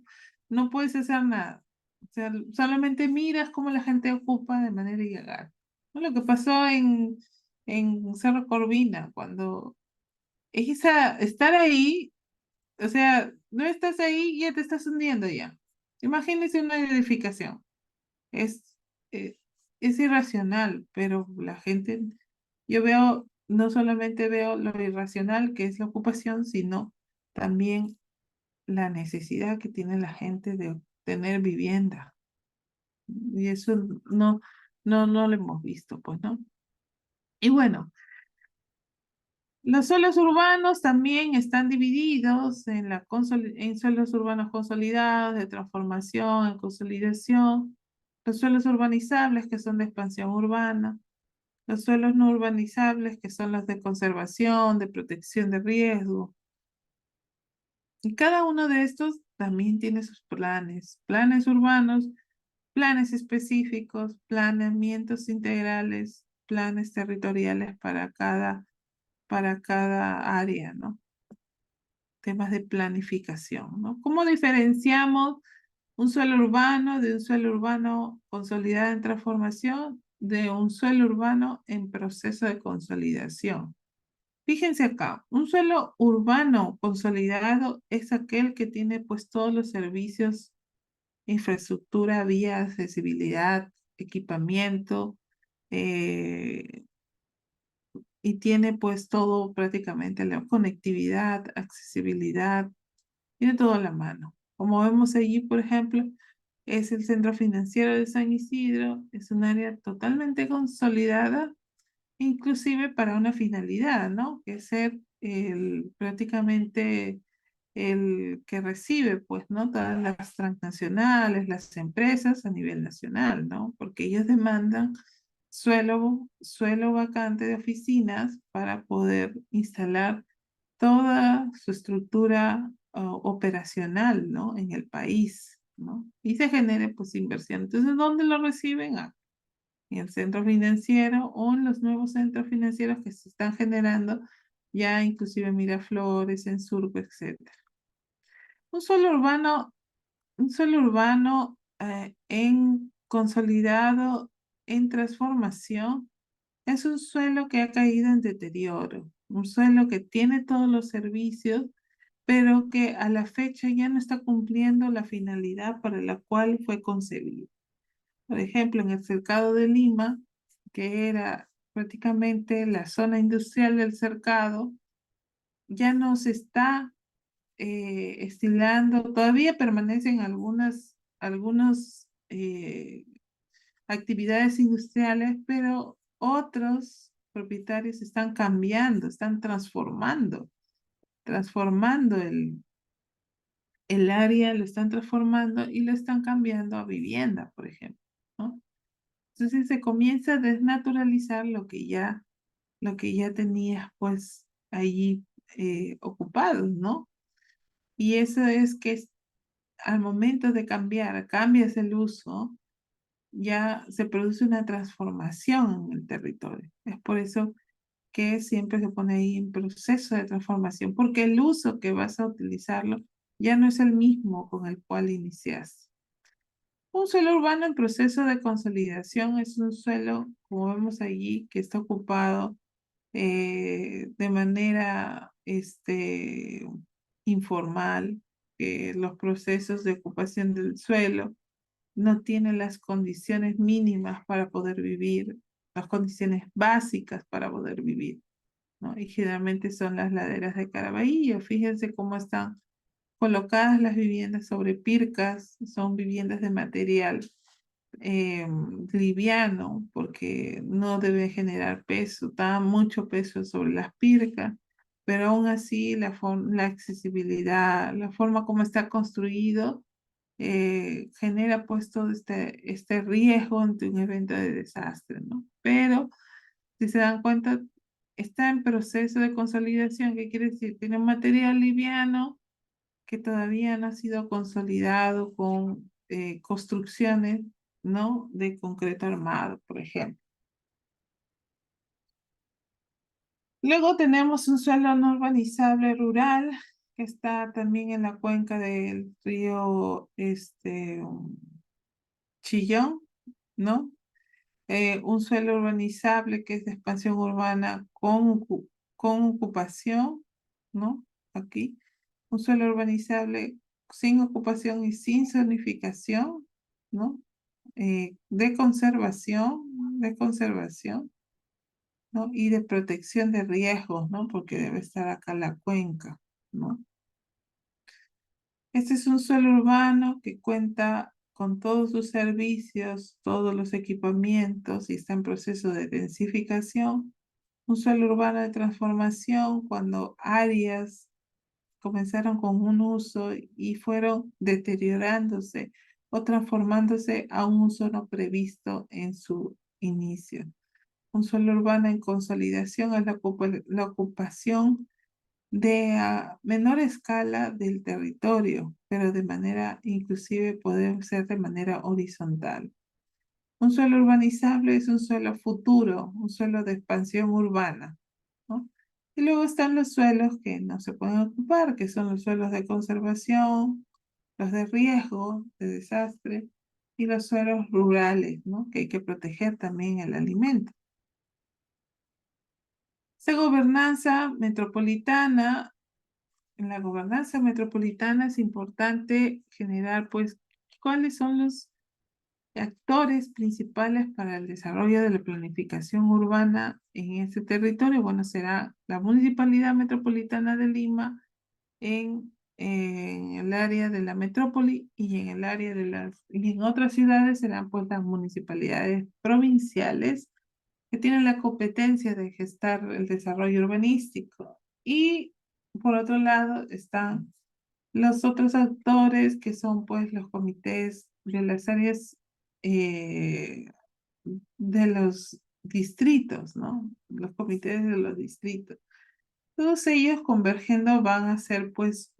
no puedes hacer nada. O sea, solamente miras cómo la gente ocupa de manera ilegal. ¿No? Lo que pasó en Cerro Corvina, cuando estar ahí O sea, no estás ahí y ya te estás hundiendo ya. Imagínese una edificación. Es, eh, es irracional, pero la gente, yo veo, no solamente veo lo irracional que es la ocupación, sino también la necesidad que tiene la gente de tener vivienda. Y eso no lo hemos visto, pues, ¿no? Y bueno, los suelos urbanos también están divididos en, en suelos urbanos consolidados, de transformación, en consolidación, los suelos urbanizables que son de expansión urbana, los suelos no urbanizables que son los de conservación, de protección de riesgo. Y cada uno de estos también tiene sus planes, planes urbanos, planes específicos, planeamientos integrales, planes territoriales para cada área, ¿no? Temas de planificación, ¿no? ¿Cómo diferenciamos un suelo urbano de un suelo urbano consolidado en transformación de un suelo urbano en proceso de consolidación? Fíjense acá, un suelo urbano consolidado es aquel que tiene pues todos los servicios, infraestructura, vías, accesibilidad, equipamiento, eh, y tiene pues todo prácticamente la conectividad, accesibilidad, tiene todo a la mano. Como vemos allí, por ejemplo, es el centro financiero de San Isidro, es un área totalmente consolidada, inclusive para una finalidad, ¿no? Que es ser prácticamente el que recibe, pues, ¿no? Todas las transnacionales, las empresas a nivel nacional, ¿no? Porque ellos demandan suelo vacante de oficinas para poder instalar toda su estructura operacional, ¿no? En el país, ¿no? Y se genere pues inversión. Entonces, ¿dónde lo reciben? En el centro financiero o en los nuevos centros financieros que se están generando, ya inclusive en Miraflores, en Surco, etcétera. Un suelo urbano, un suelo urbano en consolidado, en transformación, es un suelo que ha caído en deterioro, un suelo que tiene todos los servicios, pero que a la fecha ya no está cumpliendo la finalidad para la cual fue concebido. Por ejemplo, en el cercado de Lima, que era prácticamente la zona industrial del cercado, ya no se está estilando, todavía permanecen algunas actividades industriales, pero otros propietarios están cambiando, están transformando el área, lo están transformando y lo están cambiando a vivienda, por ejemplo, ¿no? Entonces se comienza a desnaturalizar lo que ya tenías pues allí ocupado, ¿no? Y eso es que al momento de cambiar, cambias el uso, ya se produce una transformación en el territorio. Es por eso que siempre se pone ahí en proceso de transformación, porque el uso que vas a utilizarlo ya no es el mismo con el cual iniciaste. Un suelo urbano en proceso de consolidación es un suelo, como vemos allí, que está ocupado de manera informal, que los procesos de ocupación del suelo no tienen las condiciones mínimas para poder vivir, las condiciones básicas para poder vivir, ¿no? Y generalmente son las laderas de Caraballo. Fíjense cómo están colocadas las viviendas sobre pircas, son viviendas de material liviano, porque no debe generar peso, da mucho peso sobre las pircas, pero aún así la accesibilidad, la forma como está construido, genera pues todo este riesgo ante un evento de desastre, ¿no? Pero si se dan cuenta, está en proceso de consolidación. ¿Qué quiere decir? Tiene un material liviano que todavía no ha sido consolidado con construcciones, ¿no? De concreto armado, por ejemplo. Luego tenemos un suelo no urbanizable rural que está también en la cuenca del río Chillón, ¿no? Un suelo urbanizable que es de expansión urbana con ocupación, ¿no? Aquí. un suelo urbanizable sin ocupación y sin zonificación, ¿no? De conservación, ¿no? Y de protección de riesgos, ¿no? Porque debe estar acá la cuenca, ¿no? Este es un suelo urbano que cuenta con todos sus servicios, todos los equipamientos y está en proceso de densificación. Un suelo urbano de transformación cuando áreas comenzaron con un uso y fueron deteriorándose o transformándose a un uso no previsto en su inicio. Un suelo urbano en consolidación es la ocupación de menor escala del territorio, pero de manera, inclusive puede ser de manera horizontal. Un suelo urbanizable es un suelo futuro, un suelo de expansión urbana, ¿no? Y luego están los suelos que no se pueden ocupar, que son los suelos de conservación, los de riesgo, de desastre, y los suelos rurales, ¿no? Que hay que proteger también el alimento. Esa gobernanza metropolitana, en la gobernanza metropolitana es importante generar, pues, cuáles son los actores principales para el desarrollo de la planificación urbana en ese territorio. Bueno, será la Municipalidad Metropolitana de Lima en el área de la metrópoli y en el área de y en otras ciudades serán pues las municipalidades provinciales que tienen la competencia de gestar el desarrollo urbanístico. Y por otro lado están los otros actores que son pues los comités de las áreas eh, de los distritos, ¿no? Los comités de los distritos. Todos ellos convergiendo van a ser pues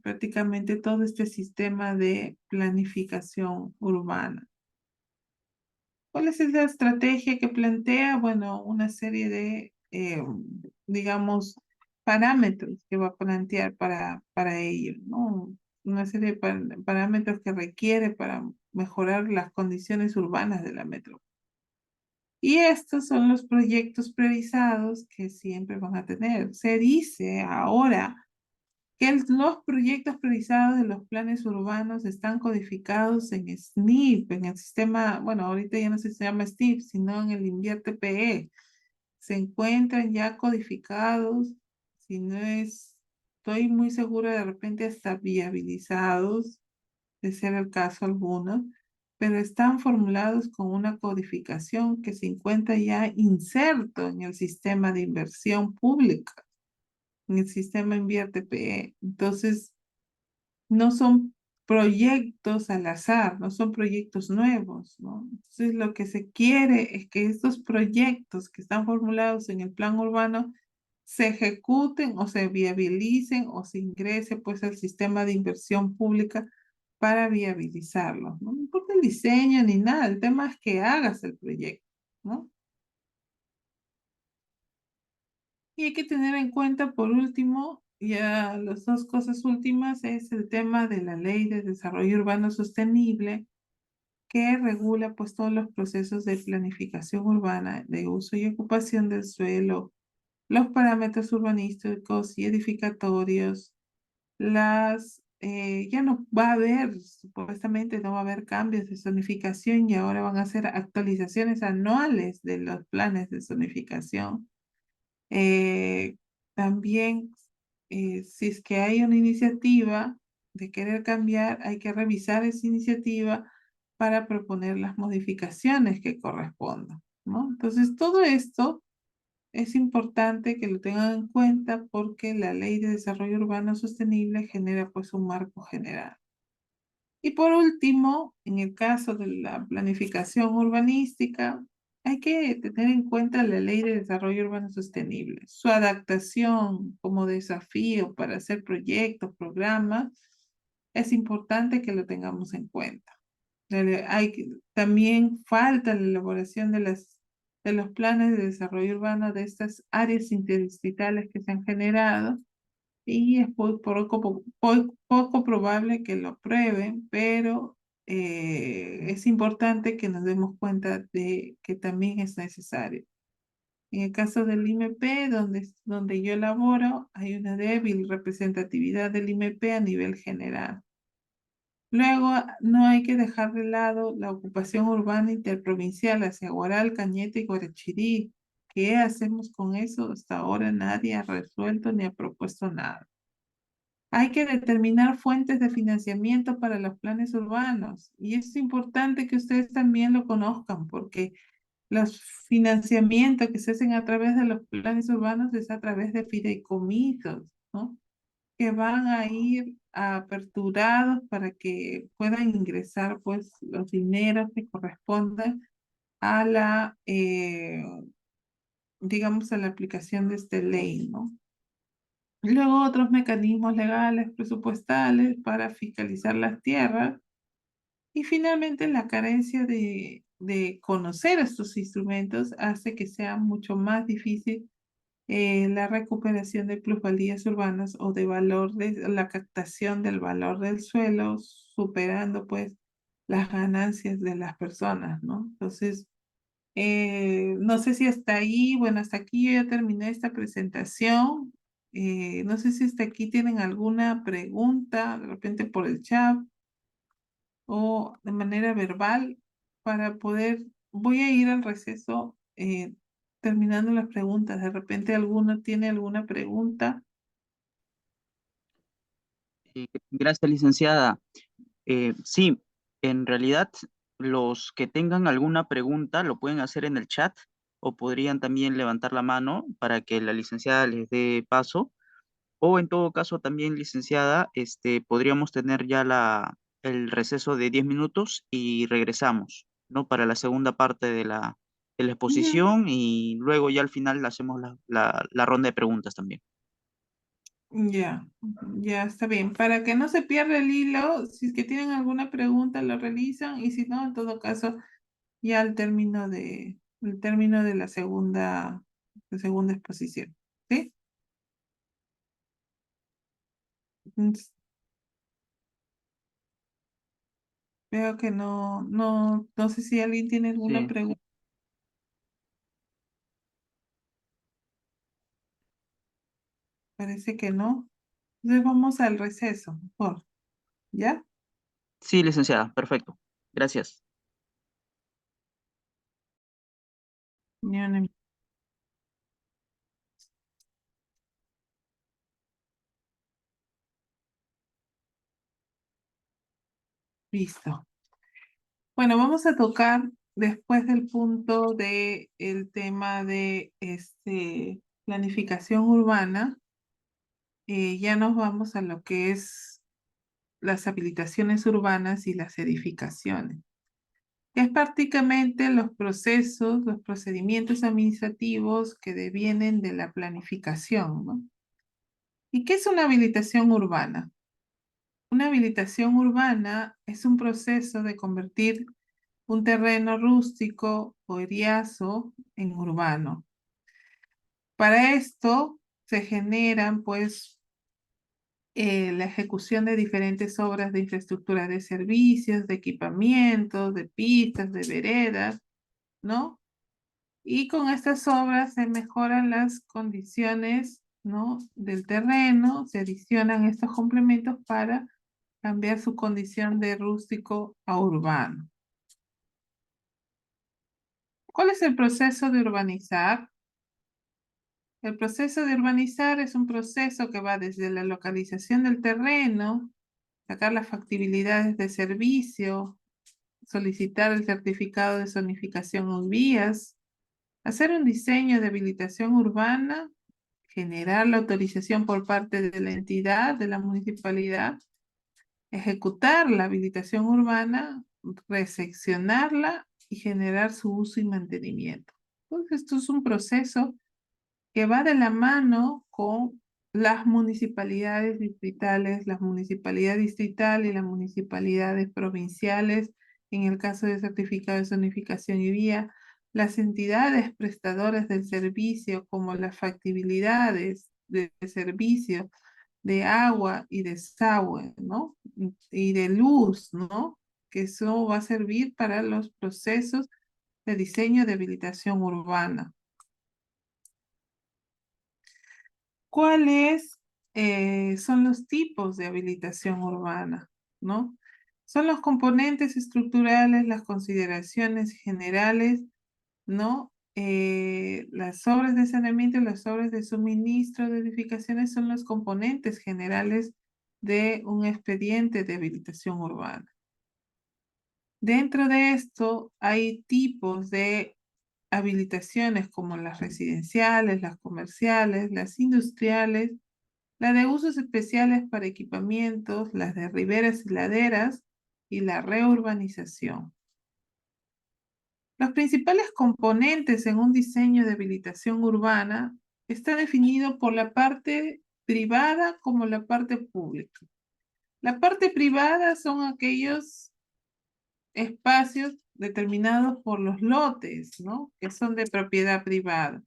prácticamente todo este sistema de planificación urbana. ¿Cuál es la estrategia que plantea? Bueno, una serie de, digamos, parámetros que va a plantear para ello, ¿no? Una serie de parámetros que requiere para mejorar las condiciones urbanas de la metrópoli. Y estos son los proyectos priorizados que siempre van a tener. Se dice ahora que los proyectos priorizados de los planes urbanos están codificados en SNIP, en el sistema, bueno, ahorita ya no se llama SNIP, sino en el Invierte PE. Se encuentran ya codificados, si no estoy muy segura, de repente hasta viabilizados, de ser el caso alguno, pero están formulados con una codificación que se encuentra ya inserto en el sistema de inversión pública, en el sistema Invierte PE. Entonces, no son proyectos al azar, no son proyectos nuevos, ¿no? Entonces, lo que se quiere es que estos proyectos que están formulados en el plan urbano se ejecuten o se viabilicen o se ingrese pues al sistema de inversión pública para viabilizarlos, ¿no? No importa el diseño ni nada, el tema es que hagas el proyecto, ¿no? Y hay que tener en cuenta, por último, ya las dos cosas últimas, es el tema de la Ley de Desarrollo Urbano Sostenible, que regula pues todos los procesos de planificación urbana, de uso y ocupación del suelo, los parámetros urbanísticos y edificatorios, ya no va a haber, supuestamente no va a haber cambios de zonificación y ahora van a ser actualizaciones anuales de los planes de zonificación. Eh, También, si es que hay una iniciativa de querer cambiar, hay que revisar esa iniciativa para proponer las modificaciones que correspondan, ¿no? Entonces, todo esto es importante que lo tengan en cuenta porque la Ley de Desarrollo Urbano Sostenible genera pues un marco general. Y por último, en el caso de la planificación urbanística, hay que tener en cuenta la Ley de Desarrollo Urbano Sostenible, su adaptación como desafío para hacer proyectos, programas, es importante que lo tengamos en cuenta. También falta la elaboración de los planes de desarrollo urbano de estas áreas interdistritales que se han generado y es poco probable que lo aprueben, pero es importante que nos demos cuenta de que también es necesario. En el caso del IMP, donde yo laboro, hay una débil representatividad del IMP a nivel general. Luego, no hay que dejar de lado la ocupación urbana interprovincial hacia Huaral, Cañete y Guarachirí. ¿Qué hacemos con eso? Hasta ahora nadie ha resuelto ni ha propuesto nada. Hay que determinar fuentes de financiamiento para los planes urbanos y es importante que ustedes también lo conozcan porque los financiamientos que se hacen a través de los planes urbanos es a través de fideicomisos, ¿no? Que van a ir aperturados para que puedan ingresar pues los dineros que corresponden a digamos, a la aplicación de esta ley, ¿no? Luego otros mecanismos legales, presupuestales para fiscalizar las tierras y finalmente la carencia de conocer estos instrumentos hace que sea mucho más difícil la recuperación de plusvalías urbanas o de valor de la captación del valor del suelo, superando pues las ganancias de las personas, ¿no? Entonces, no sé si hasta ahí, bueno, hasta aquí yo ya terminé esta presentación. No sé si hasta aquí tienen alguna pregunta, de repente por el chat o de manera verbal, para poder, voy a ir al receso terminando las preguntas. De repente alguno tiene alguna pregunta. Gracias, licenciada. Sí, en realidad los que tengan alguna pregunta lo pueden hacer en el chat o podrían también levantar la mano para que la licenciada les dé paso. O en todo caso también, licenciada, podríamos tener ya el receso de 10 minutos y regresamos, ¿no? Para la segunda parte de la Ujú. exposición y luego ya al final hacemos la ronda de preguntas también. Ya, ya está bien. Para que no se pierda el hilo, si es que tienen alguna pregunta, lo realizan y si no, en todo caso, ya el término de la segunda exposición. ¿Sí? Entonces, veo que no sé si alguien tiene alguna Sí, pregunta. Parece que no. Entonces vamos al receso, mejor. ¿Ya? sí, licenciada, perfecto. Gracias. Ya no- Listo. Bueno, vamos a tocar después del punto de el tema de planificación urbana. Ya nos vamos a lo que es las habilitaciones urbanas y las edificaciones. Es prácticamente los procesos, los procedimientos administrativos que devienen de la planificación, ¿no? ¿Y qué es una habilitación urbana? Una habilitación urbana es un proceso de convertir un terreno rústico o eriazo en urbano. Para esto se generan, pues, la ejecución de diferentes obras de infraestructura de servicios, de equipamientos, de pistas, de veredas, ¿no? Y con estas obras se mejoran las condiciones, ¿no? Del terreno, se adicionan estos complementos para cambiar su condición de rústico a urbano. ¿Cuál es el proceso de urbanizar? El proceso de urbanizar es un proceso que va desde la localización del terreno, sacar las factibilidades de servicio, solicitar el certificado de zonificación en vías, hacer un diseño de habilitación urbana, generar la autorización por parte de la entidad, de la municipalidad, ejecutar la habilitación urbana, reseccionarla y generar su uso y mantenimiento. Entonces, esto es un proceso que va de la mano con las municipalidades distritales, la municipalidad distrital y las municipalidades provinciales, en el caso de certificado de zonificación y vía, las entidades prestadoras del servicio como las factibilidades de servicio de agua y desagüe, ¿no? Y de luz, ¿no? Que eso va a servir para los procesos de diseño de habilitación urbana. ¿Cuáles son los tipos de habilitación urbana? ¿No? Son los componentes estructurales, las consideraciones generales, ¿no? Las obras de saneamiento y las obras de suministro de edificaciones son los componentes generales de un expediente de habilitación urbana. Dentro de esto hay tipos de habilitaciones como las residenciales, las comerciales, las industriales, la de usos especiales para equipamientos, las de riberas y laderas y la reurbanización. Los principales componentes en un diseño de habilitación urbana está definido por la parte privada como la parte pública. La parte privada son aquellos espacios determinados por los lotes, ¿no? Que son de propiedad privada.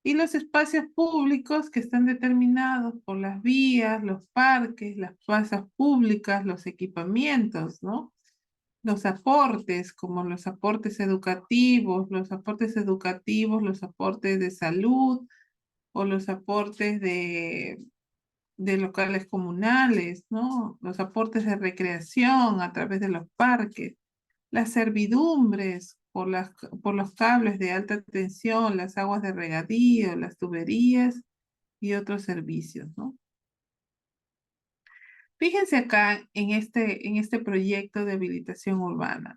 Y los espacios públicos que están determinados por las vías, los parques, las plazas públicas, los equipamientos, ¿no? Los aportes, como los aportes educativos, los aportes de salud o los aportes de locales comunales, ¿no? Los aportes de recreación a través de los parques, las servidumbres por los cables de alta tensión, las aguas de regadío, las tuberías y otros servicios, ¿no? Fíjense acá en este proyecto de habilitación urbana.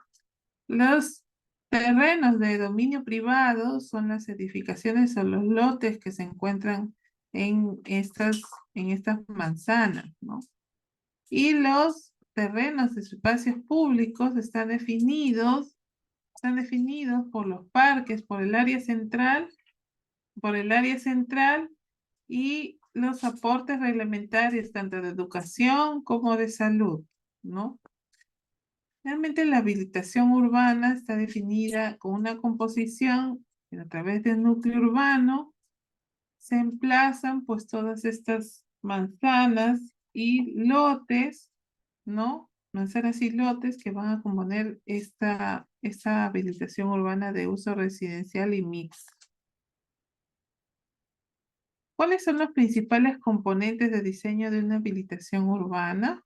Los terrenos de dominio privado son las edificaciones o los lotes que se encuentran en estas manzanas, ¿no? Y los terrenos de espacios públicos están definidos por los parques, por el área central y los aportes reglamentarios tanto de educación como de salud, ¿no? Realmente la habilitación urbana está definida con una composición que a través del núcleo urbano se emplazan pues todas estas manzanas y lotes, ¿no? Manzanas y lotes que van a componer esta habilitación urbana de uso residencial y mixto. ¿Cuáles son los principales componentes de diseño de una habilitación urbana?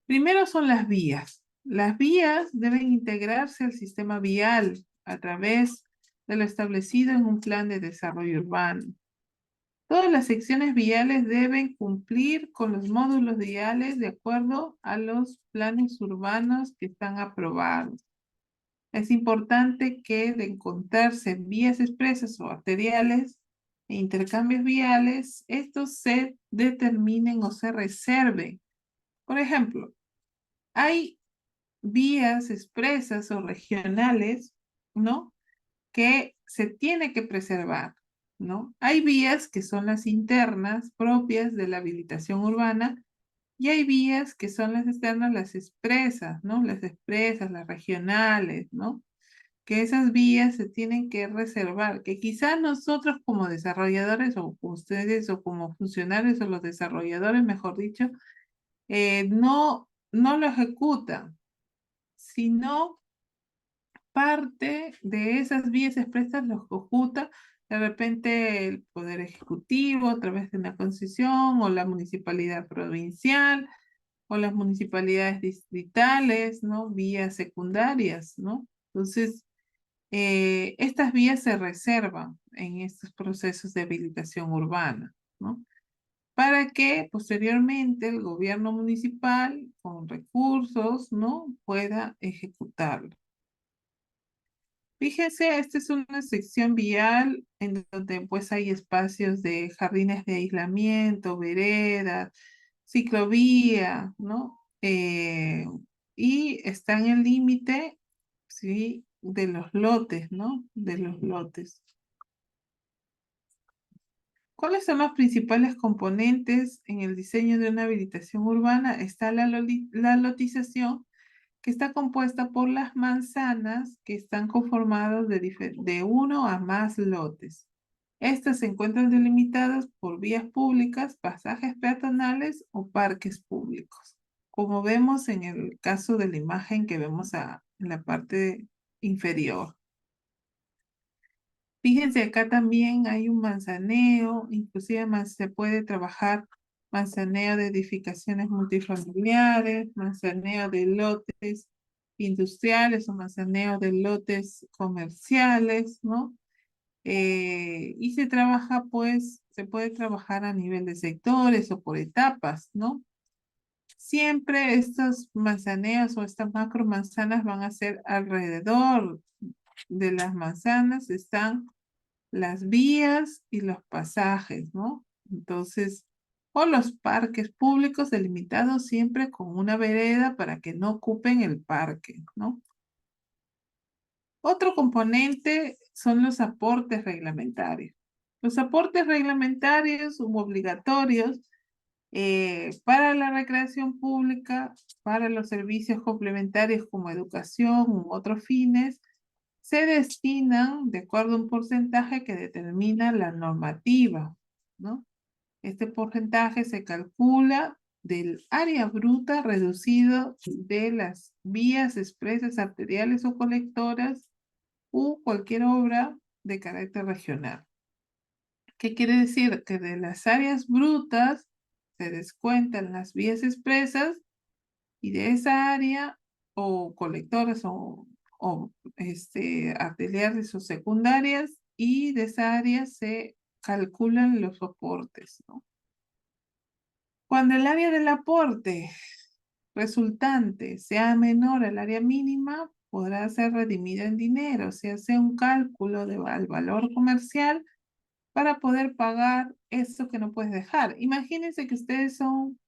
Primero son las vías. Las vías deben integrarse al sistema vial a través de lo establecido en un plan de desarrollo urbano. Todas las secciones viales deben cumplir con los módulos viales de acuerdo a los planes urbanos que están aprobados. Es importante que de encontrarse vías expresas o arteriales e intercambios viales, estos se determinen o se reserven. Por ejemplo, hay vías expresas o regionales, ¿no? Que se tiene que preservar, ¿no? Hay vías que son las internas propias de la habilitación urbana y hay vías que son las externas, las expresas, ¿no? Las expresas, las regionales, ¿no? Que esas vías se tienen que reservar, que quizás nosotros como desarrolladores o ustedes o como funcionarios o los desarrolladores, mejor dicho, no lo ejecutan, sino parte de esas vías expresas los ejecuta de repente el Poder Ejecutivo a través de una concesión o la municipalidad provincial o las municipalidades distritales, ¿no? Vías secundarias, ¿no? Entonces, estas vías se reservan en estos procesos de habilitación urbana, ¿no? Para que posteriormente el gobierno municipal, con recursos, ¿no? Pueda ejecutarlo. Fíjese, esta es una sección vial en donde pues hay espacios de jardines de aislamiento, veredas, ciclovía, ¿no? Y está en el límite, ¿sí? De los lotes, ¿no? De los lotes. ¿Cuáles son los principales componentes en el diseño de una habilitación urbana? Está la lotización, que está compuesta por las manzanas que están conformadas de uno a más lotes. Estas se encuentran delimitadas por vías públicas, pasajes peatonales o parques públicos, como vemos en el caso de la imagen que vemos en la parte inferior. Fíjense, acá también hay un manzaneo, inclusive más se puede trabajar manzaneo de edificaciones multifamiliares, manzaneo de lotes industriales o manzaneo de lotes comerciales, ¿no? Y se trabaja, pues, se puede trabajar a nivel de sectores o por etapas, ¿no? Siempre estos manzaneos o estas macro manzanas van a ser alrededor de las manzanas, están las vías y los pasajes, ¿no? Entonces, o los parques públicos delimitados siempre con una vereda para que no ocupen el parque, ¿no? Otro componente son los aportes reglamentarios. Los aportes reglamentarios son obligatorios para la recreación pública, para los servicios complementarios como educación u otros fines, se destinan de acuerdo a un porcentaje que determina la normativa, ¿no? Este porcentaje se calcula del área bruta reducido de las vías expresas arteriales o colectoras u cualquier obra de carácter regional. ¿Qué quiere decir? Que de las áreas brutas se descuentan las vías expresas y de esa área o colectoras o arteriales o secundarias y de esa área se calculan los soportes, ¿no? Cuando el área del aporte resultante sea menor al área mínima, podrá ser redimida en dinero. Se hace un cálculo del valor comercial para poder pagar eso que no puedes dejar. Imagínense que ustedes son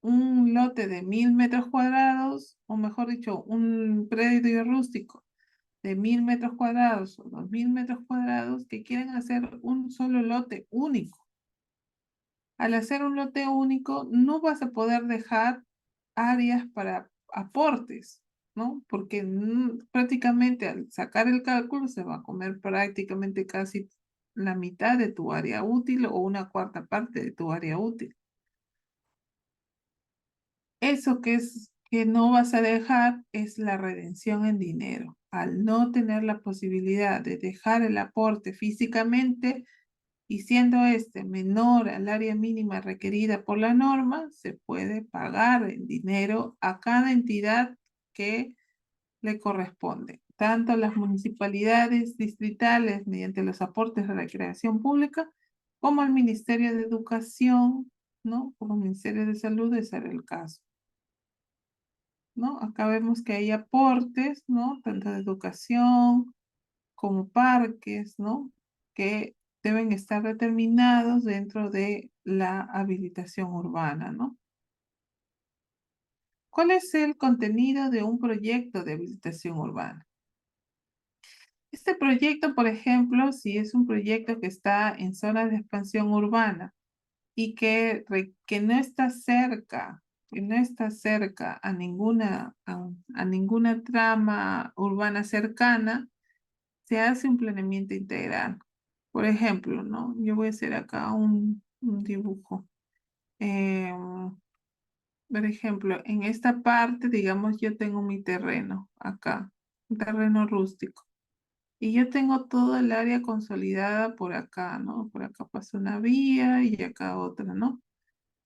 un lote de 1000 metros cuadrados, o mejor dicho, un predio rústico de 1000 metros cuadrados o 2000 metros cuadrados que quieren hacer un solo lote único. Al hacer un lote único, no vas a poder dejar áreas para aportes, ¿no? Porque prácticamente al sacar el cálculo se va a comer prácticamente casi la mitad de tu área útil o una cuarta parte de tu área útil. Eso que no vas a dejar es la redención en dinero. Al no tener la posibilidad de dejar el aporte físicamente y siendo este menor al área mínima requerida por la norma, se puede pagar en dinero a cada entidad que le corresponde, tanto las municipalidades distritales mediante los aportes de la creación pública, como al Ministerio de Educación, ¿no? Como el Ministerio de Salud, ese era el caso. ¿No? Acá vemos que hay aportes, ¿no? Tanto de educación como parques, ¿no? Que deben estar determinados dentro de la habilitación urbana, ¿no? ¿Cuál es el contenido de un proyecto de habilitación urbana? Este proyecto, por ejemplo, si es un proyecto que está en zonas de expansión urbana y que no está cerca, que no está cerca a ninguna trama urbana cercana, se hace un planeamiento integral. Por ejemplo, ¿no? Yo voy a hacer acá un dibujo. Por ejemplo, en esta parte, digamos, yo tengo mi terreno acá, un terreno rústico. Y yo tengo todo el área consolidada por acá, ¿no? Por acá pasa una vía y acá otra, ¿no?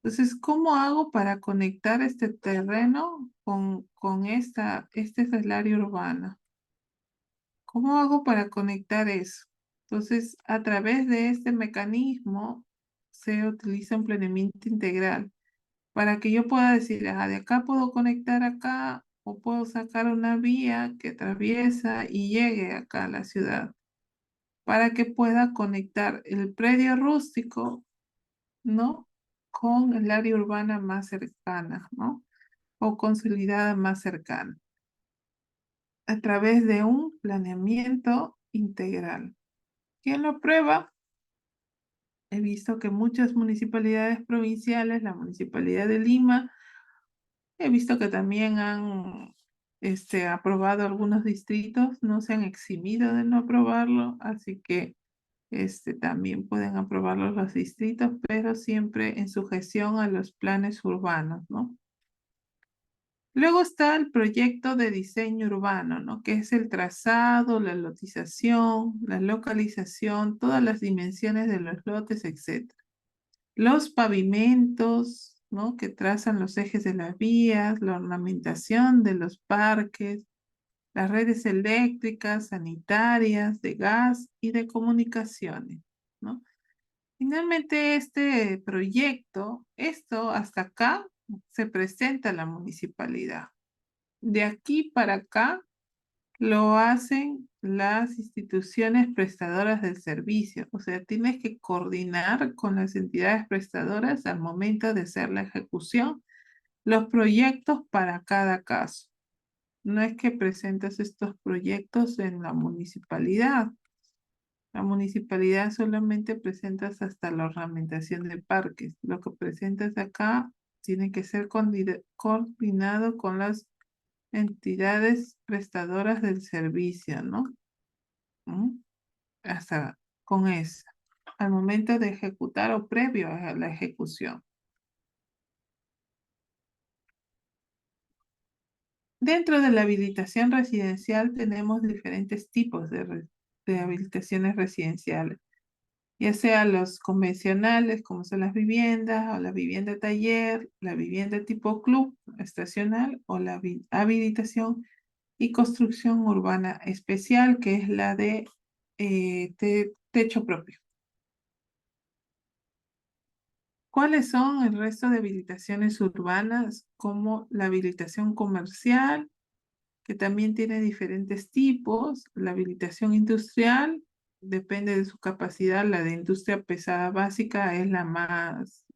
Entonces, ¿cómo hago para conectar este terreno con esta es el área urbana? ¿Cómo hago para conectar eso? Entonces, a través de este mecanismo se utiliza un planeamiento integral para que yo pueda decir, ah, de acá puedo conectar acá o puedo sacar una vía que atraviesa y llegue acá a la ciudad para que pueda conectar el predio rústico, ¿no? Con el área urbana más cercana, ¿no? O consolidada más cercana a través de un planeamiento integral. ¿Quién lo prueba? He visto que muchas municipalidades provinciales, la Municipalidad de Lima, he visto que también han aprobado algunos distritos, no se han eximido de no aprobarlo, así que también pueden aprobarlo los distritos, pero siempre en sujeción a los planes urbanos, ¿no? Luego está el proyecto de diseño urbano, ¿no? Que es el trazado, la lotización, la localización, todas las dimensiones de los lotes, etc. Los pavimentos, ¿no? Que trazan los ejes de las vías, la ornamentación de los parques, las redes eléctricas, sanitarias, de gas y de comunicaciones, ¿no? Finalmente, este proyecto, esto hasta acá se presenta a la municipalidad. De aquí para acá lo hacen las instituciones prestadoras del servicio. O sea, tienes que coordinar con las entidades prestadoras al momento de hacer la ejecución, los proyectos para cada caso. No es que presentas estos proyectos en la municipalidad. La municipalidad solamente presentas hasta la ornamentación de parques. Lo que presentas acá tiene que ser coordinado con las entidades prestadoras del servicio, ¿no? ¿Mm? Hasta con eso, al momento de ejecutar o previo a la ejecución. Dentro de la habilitación residencial tenemos diferentes tipos de habilitaciones residenciales, ya sea los convencionales, como son las viviendas, o la vivienda taller, la vivienda tipo club estacional, o la habilitación y construcción urbana especial, que es la de techo propio. ¿Cuáles son el resto de habilitaciones urbanas? Como la habilitación comercial, que también tiene diferentes tipos. La habilitación industrial, depende de su capacidad. La de industria pesada básica es la más,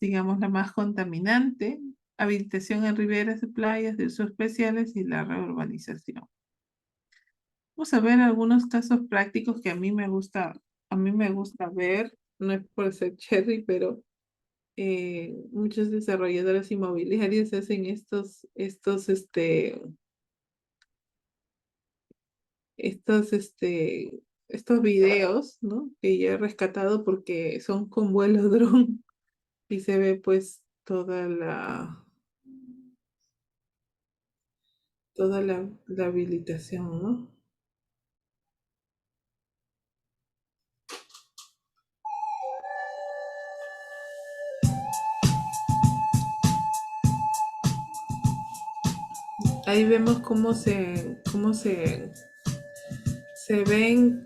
digamos, la más contaminante. Habilitación en riberas de playas de usos especiales y la reurbanización. Vamos a ver algunos casos prácticos que a mí me gusta ver, no es por ser cherry, pero muchos desarrolladores inmobiliarios hacen estos videos, ¿no? Que yo he rescatado porque son con vuelo dron y se ve pues toda la habilitación, ¿no? Ahí vemos cómo se ven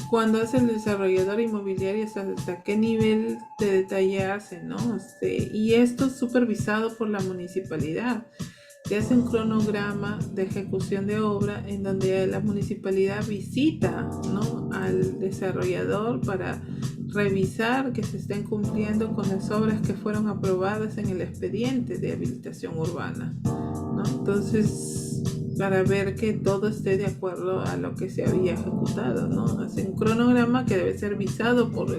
cuando es el desarrollador inmobiliario, hasta qué nivel de detalle hace, ¿no? Y esto es supervisado por la municipalidad. Se hace un cronograma de ejecución de obra en donde la municipalidad visita, ¿no? Al desarrollador para revisar que se estén cumpliendo con las obras que fueron aprobadas en el expediente de habilitación urbana, ¿no? Entonces, para ver que todo esté de acuerdo a lo que se había ejecutado, ¿no? Hace un cronograma que debe ser visado por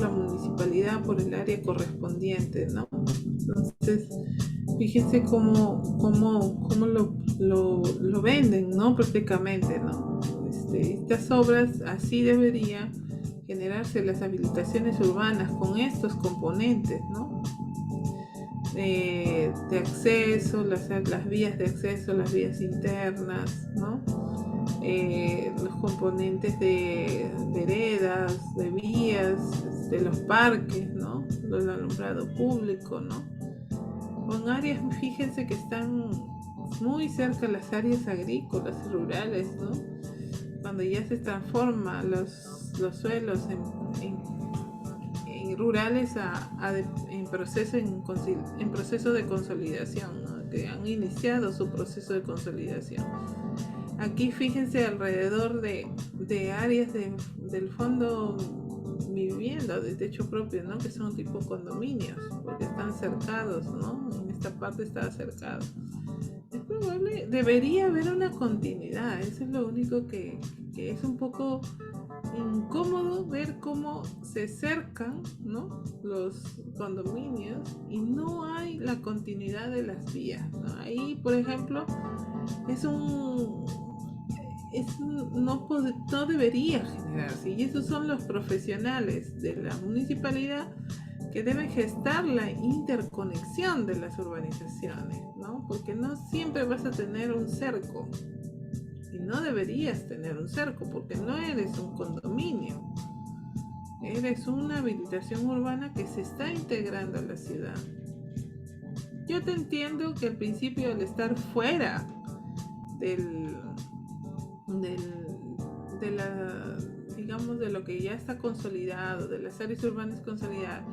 la municipalidad, por el área correspondiente, ¿no? Entonces, fíjense cómo lo venden, ¿no? Prácticamente, ¿no? Estas obras así deberían generarse las habilitaciones urbanas con estos componentes, ¿no? De acceso, las vías de acceso, las vías internas, ¿no? Los componentes de veredas, de vías, de los parques, ¿no? Del alumbrado público, ¿no? Con áreas, fíjense que están muy cerca de las áreas agrícolas y rurales, ¿no? Cuando ya se transforman los suelos en rurales en proceso de consolidación, ¿no? Que han iniciado su proceso de consolidación. Aquí fíjense alrededor de áreas del fondo vivienda de techo propio, ¿no? Que son tipo condominios, porque están cercados, ¿no? En esta parte está cercado. Es probable, debería haber una continuidad, eso es lo único que es un poco incómodo ver cómo se cercan, ¿no? Los condominios y no hay la continuidad de las vías, ¿no? Ahí, por ejemplo, es un no debería generarse, y esos son los profesionales de la municipalidad que deben gestar la interconexión de las urbanizaciones, ¿no? Porque no siempre vas a tener un cerco y no deberías tener un cerco porque no eres un condominio, eres una habilitación urbana que se está integrando a la ciudad. Yo te entiendo que al principio, al estar fuera del, del de la, digamos, de lo que ya está consolidado, de las áreas urbanas consolidadas,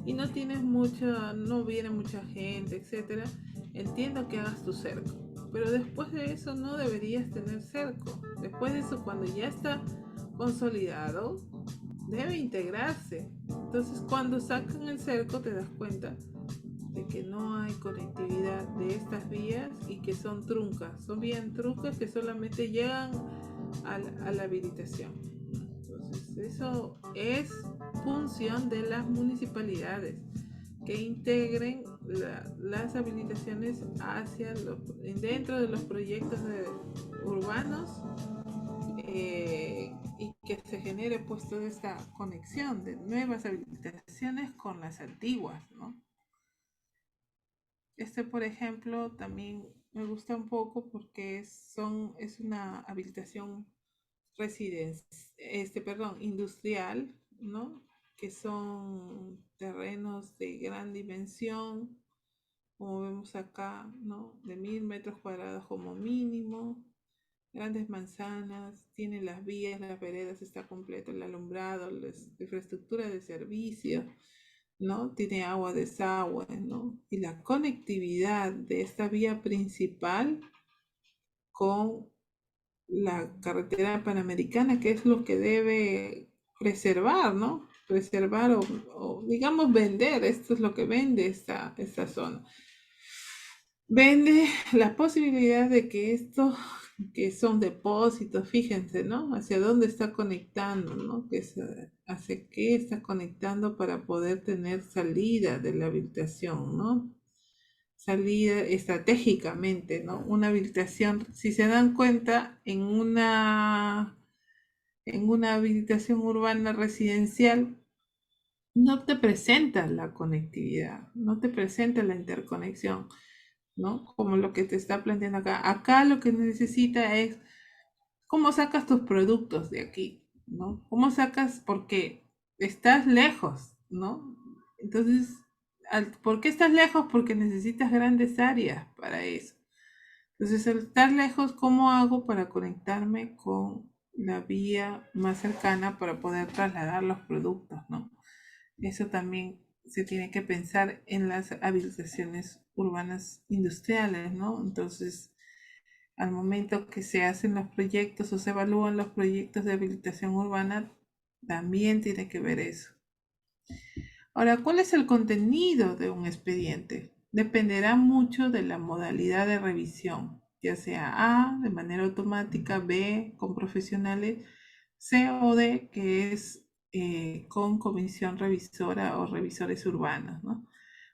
y no tienes mucha, no viene mucha gente, etcétera, entiendo que hagas tu cerco. Pero después de eso no deberías tener cerco. Después de eso, cuando ya está consolidado, debe integrarse. Entonces, cuando sacan el cerco, te das cuenta de que no hay conectividad de estas vías y que son truncas. Son vías truncas que solamente llegan a la habilitación. Entonces, eso es función de las municipalidades que integren las habilitaciones dentro de los proyectos urbanos, y que se genere pues toda esta conexión de nuevas habilitaciones con las antiguas, ¿no? Por ejemplo, también me gusta un poco porque es una habilitación industrial, ¿no? Que son terrenos de gran dimensión, como vemos acá, ¿no? De 1000 metros cuadrados como mínimo, grandes manzanas, tiene las vías, las veredas, está completo el alumbrado, la infraestructura de servicio, ¿no? Tiene agua, desagüe, ¿no? Y la conectividad de esta vía principal con la carretera panamericana, que es lo que debe preservar, ¿no? Preservar o digamos vender, esto es lo que vende esta zona. Vende la posibilidad de que esto, que son depósitos, fíjense, ¿no? Hacia dónde está conectando, ¿no? Hacia qué está conectando para poder tener salida de la habitación, ¿no? Salida estratégicamente, ¿no? Una habilitación, si se dan cuenta, en una habilitación urbana residencial, no te presenta la conectividad, no te presenta la interconexión, ¿no? Como lo que te está planteando acá. Acá lo que necesita es cómo sacas tus productos de aquí, ¿no? ¿Cómo sacas? Porque estás lejos, ¿no? Entonces, ¿por qué estás lejos? Porque necesitas grandes áreas para eso. Entonces, al estar lejos, ¿cómo hago para conectarme con la vía más cercana para poder trasladar los productos, ¿no? Eso también se tiene que pensar en las habilitaciones urbanas industriales, ¿no? Entonces, al momento que se hacen los proyectos o se evalúan los proyectos de habilitación urbana, también tiene que ver eso. Ahora, ¿cuál es el contenido de un expediente? Dependerá mucho de la modalidad de revisión, ya sea A, de manera automática, B, con profesionales, C o D, que es con comisión revisora o revisores urbanos, ¿no?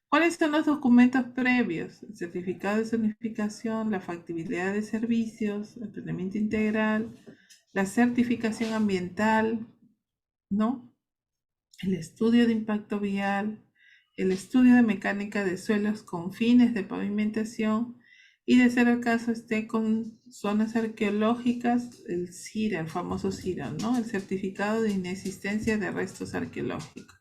¿Cuáles son los documentos previos? El certificado de zonificación, la factibilidad de servicios, el planeamiento integral, la certificación ambiental, ¿no? El estudio de impacto vial, el estudio de mecánica de suelos con fines de pavimentación y, de ser el caso, esté con zonas arqueológicas, el CIRA, el famoso CIRA, ¿no? El certificado de inexistencia de restos arqueológicos.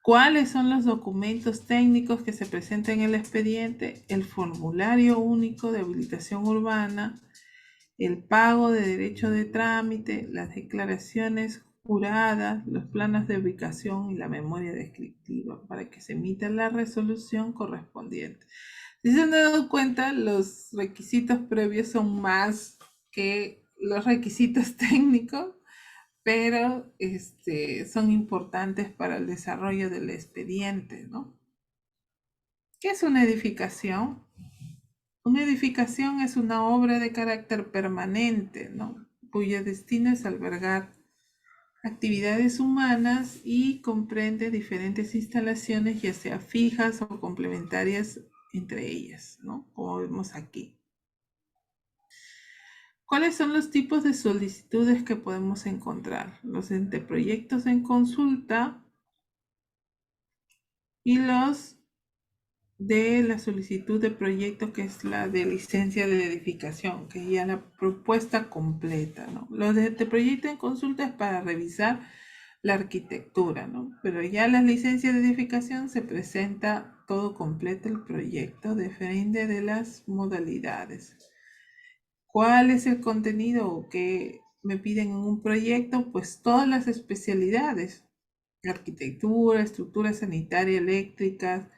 ¿Cuáles son los documentos técnicos que se presentan en el expediente? El formulario único de habilitación urbana, el pago de derecho de trámite, las declaraciones juradas, los planos de ubicación y la memoria descriptiva para que se emita la resolución correspondiente. Si se han dado cuenta, los requisitos previos son más que los requisitos técnicos, pero son importantes para el desarrollo del expediente, ¿no? ¿Qué es una edificación? Una edificación es una obra de carácter permanente, ¿no? Cuyo destino es albergar actividades humanas y comprende diferentes instalaciones, ya sea fijas o complementarias entre ellas, ¿no? Como vemos aquí. ¿Cuáles son los tipos de solicitudes que podemos encontrar? Los anteproyectos en consulta y los de la solicitud de proyecto, que es la de licencia de edificación, que es ya la propuesta completa, ¿no? Lo de proyecto en consulta es para revisar la arquitectura, ¿no? Pero ya la licencia de edificación se presenta todo completo el proyecto, depende de las modalidades. ¿Cuál es el contenido que me piden en un proyecto? Pues todas las especialidades: arquitectura, estructura sanitaria, eléctricas,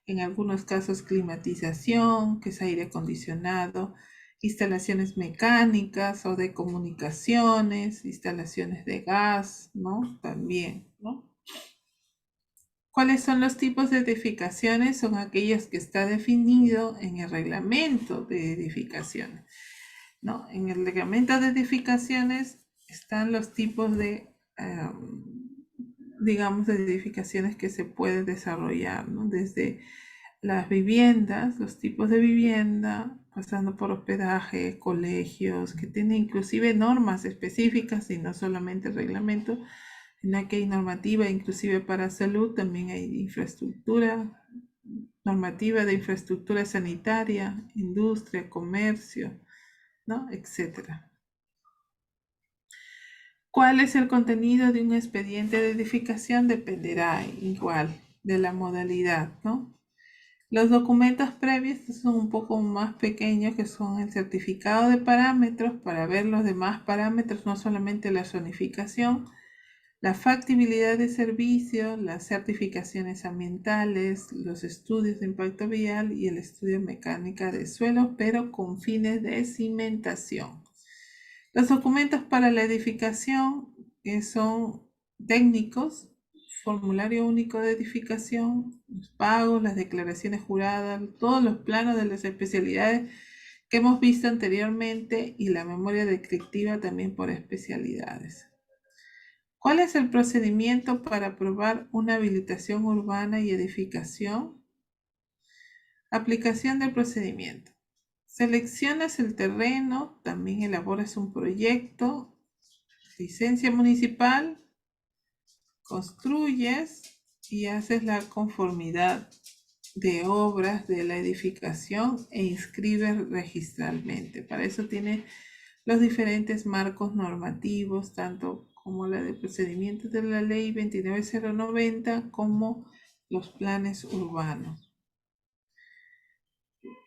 en algunos casos climatización, que es aire acondicionado, instalaciones mecánicas o de comunicaciones, instalaciones de gas, ¿no? También, ¿no? ¿Cuáles son los tipos de edificaciones? Son aquellas que está definido en el reglamento de edificaciones, ¿no? En el reglamento de edificaciones están los tipos de, digamos, de edificaciones que se pueden desarrollar, ¿no? Desde las viviendas, los tipos de vivienda, pasando por hospedaje, colegios, que tienen inclusive normas específicas y no solamente el reglamento, sino que hay normativa inclusive para salud, también hay infraestructura, normativa de infraestructura sanitaria, industria, comercio, ¿no? Etcétera. ¿Cuál es el contenido de un expediente de edificación? Dependerá igual de la modalidad, ¿no? Los documentos previos son un poco más pequeños, que son el certificado de parámetros para ver los demás parámetros, no solamente la zonificación, la factibilidad de servicio, las certificaciones ambientales, los estudios de impacto vial y el estudio mecánica de suelo, pero con fines de cimentación. Los documentos para la edificación, que son técnicos: formulario único de edificación, los pagos, las declaraciones juradas, todos los planos de las especialidades que hemos visto anteriormente, y la memoria descriptiva también por especialidades. ¿Cuál es el procedimiento para aprobar una habilitación urbana y edificación? Aplicación del procedimiento: seleccionas el terreno, también elaboras un proyecto, licencia municipal, construyes y haces la conformidad de obras de la edificación e inscribes registralmente. Para eso tiene los diferentes marcos normativos, tanto como la de procedimientos de la ley 29090 como los planes urbanos.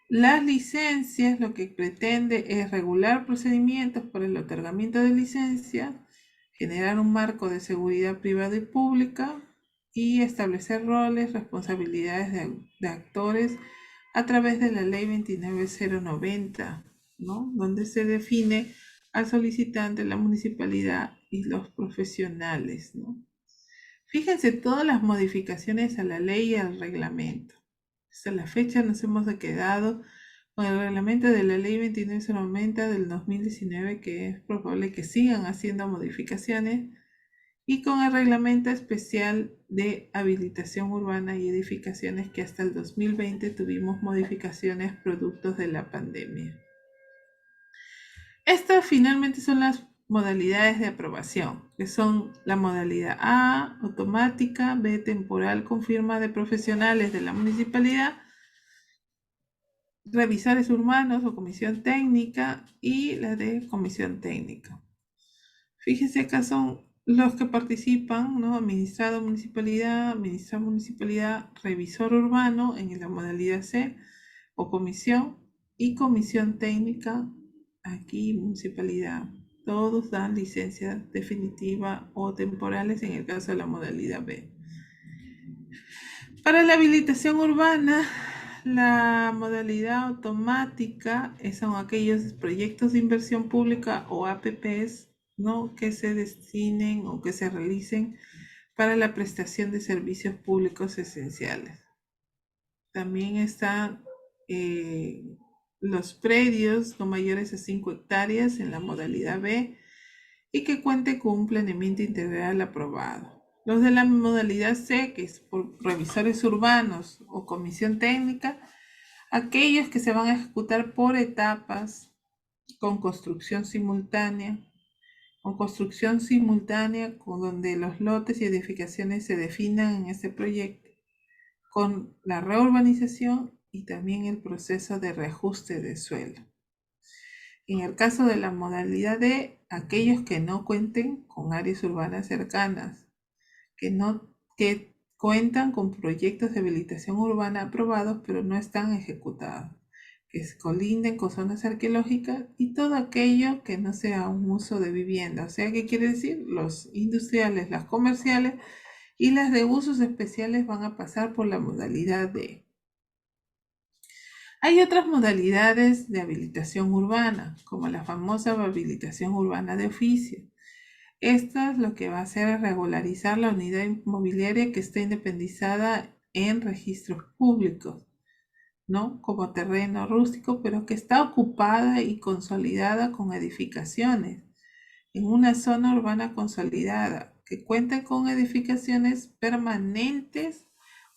Las licencias lo que pretende es regular procedimientos para el otorgamiento de licencia, generar un marco de seguridad privada y pública y establecer roles, responsabilidades de actores a través de la ley 29090, ¿no? Donde se define al solicitante, la municipalidad y los profesionales, ¿no? Fíjense todas las modificaciones a la ley y al reglamento. Hasta la fecha nos hemos quedado con el reglamento de la ley 29090 del 2019, que es probable que sigan haciendo modificaciones, y con el reglamento especial de habilitación urbana y edificaciones, que hasta el 2020 tuvimos modificaciones productos de la pandemia. Estas finalmente son las modalidades de aprobación, que son la modalidad A, automática; B, temporal, con firma de profesionales de la municipalidad, revisores urbanos o comisión técnica, y la de comisión técnica. Fíjense, acá son los que participan, ¿no? Administrado municipalidad, revisor urbano en la modalidad C o comisión, y comisión técnica, aquí municipalidad. Todos dan licencia definitiva o temporales en el caso de la modalidad B. Para la habilitación urbana, la modalidad automática son aquellos proyectos de inversión pública o APPs, ¿no?, que se destinen o que se realicen para la prestación de servicios públicos esenciales. También están los predios no mayores a 5 hectáreas en la modalidad B y que cuente con un planeamiento integral aprobado. Los de la modalidad C, que es por revisores urbanos o comisión técnica, aquellos que se van a ejecutar por etapas, con construcción simultánea, con donde los lotes y edificaciones se definan en ese proyecto, con la reurbanización y también el proceso de reajuste de suelo. En el caso de la modalidad D, aquellos que no cuenten con áreas urbanas cercanas, que cuentan con proyectos de habilitación urbana aprobados pero no están ejecutados, que colinden con zonas arqueológicas y todo aquello que no sea un uso de vivienda. O sea, ¿qué quiere decir? Los industriales, las comerciales y las de usos especiales van a pasar por la modalidad D. Hay otras modalidades de habilitación urbana, como la famosa habilitación urbana de oficio. Esta lo que va a hacer es regularizar la unidad inmobiliaria que está independizada en registros públicos, ¿no? Como terreno rústico, pero que está ocupada y consolidada con edificaciones en una zona urbana consolidada, que cuenta con edificaciones permanentes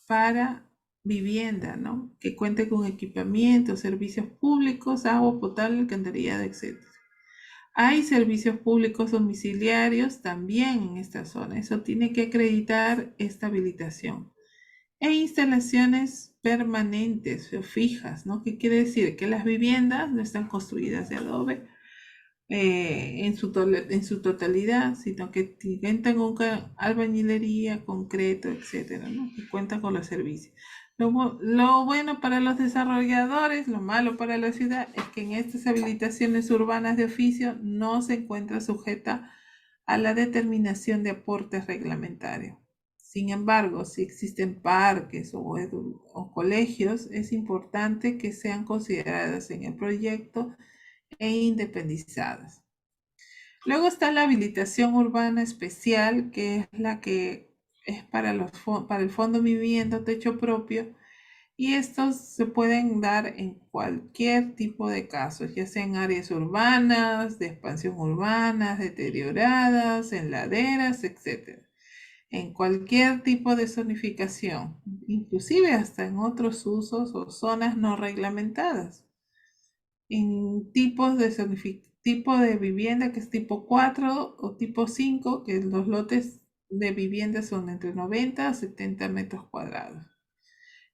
para vivienda, ¿no? Que cuente con equipamiento, servicios públicos, agua potable, alcantarillado, etc. Hay servicios públicos domiciliarios también en esta zona. Eso tiene que acreditar esta habilitación. E instalaciones permanentes o fijas, ¿no? ¿Qué quiere decir? Que las viviendas no están construidas de adobe en su totalidad, sino que cuentan con albañilería, concreto, etcétera, ¿no? Que cuentan con los servicios. Lo bueno para los desarrolladores, lo malo para la ciudad, es que en estas habilitaciones urbanas de oficio no se encuentra sujeta a la determinación de aportes reglamentarios. Sin embargo, si existen parques o colegios, es importante que sean consideradas en el proyecto e independizadas. Luego está la habilitación urbana especial, que es la que es para el Fondo Vivienda Techo Propio, y estos se pueden dar en cualquier tipo de casos, ya sea en áreas urbanas, de expansión urbanas, deterioradas, en laderas, etc. En cualquier tipo de zonificación, inclusive hasta en otros usos o zonas no reglamentadas. En tipo de vivienda que es tipo 4 o tipo 5, que los lotes de vivienda son entre 90 a 70 metros cuadrados.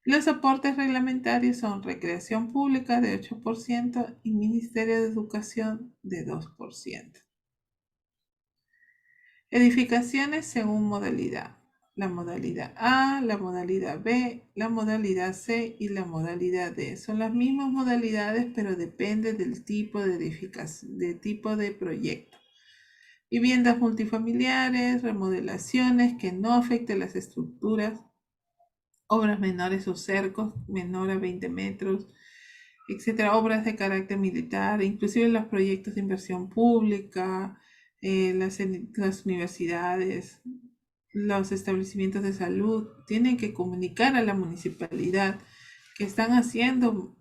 Los aportes reglamentarios son recreación pública de 8% y Ministerio de Educación de 2%. Edificaciones según modalidad. La modalidad A, la modalidad B, la modalidad C y la modalidad D. Son las mismas modalidades, pero depende del tipo de edificación, del tipo de proyecto. Viviendas multifamiliares, remodelaciones que no afecten las estructuras, obras menores o cercos menor a 20 metros, etcétera, obras de carácter militar, inclusive los proyectos de inversión pública, las universidades, los establecimientos de salud tienen que comunicar a la municipalidad que están haciendo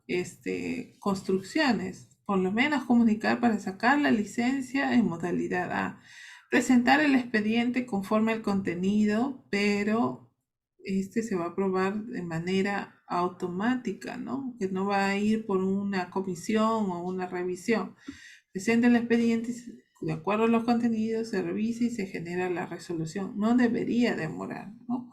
construcciones, por lo menos comunicar para sacar la licencia en modalidad A, presentar el expediente conforme al contenido, pero se va a aprobar de manera automática, ¿no? Que no va a ir por una comisión o una revisión. Presenta el expediente, de acuerdo a los contenidos, se revisa y se genera la resolución. No debería demorar, ¿no?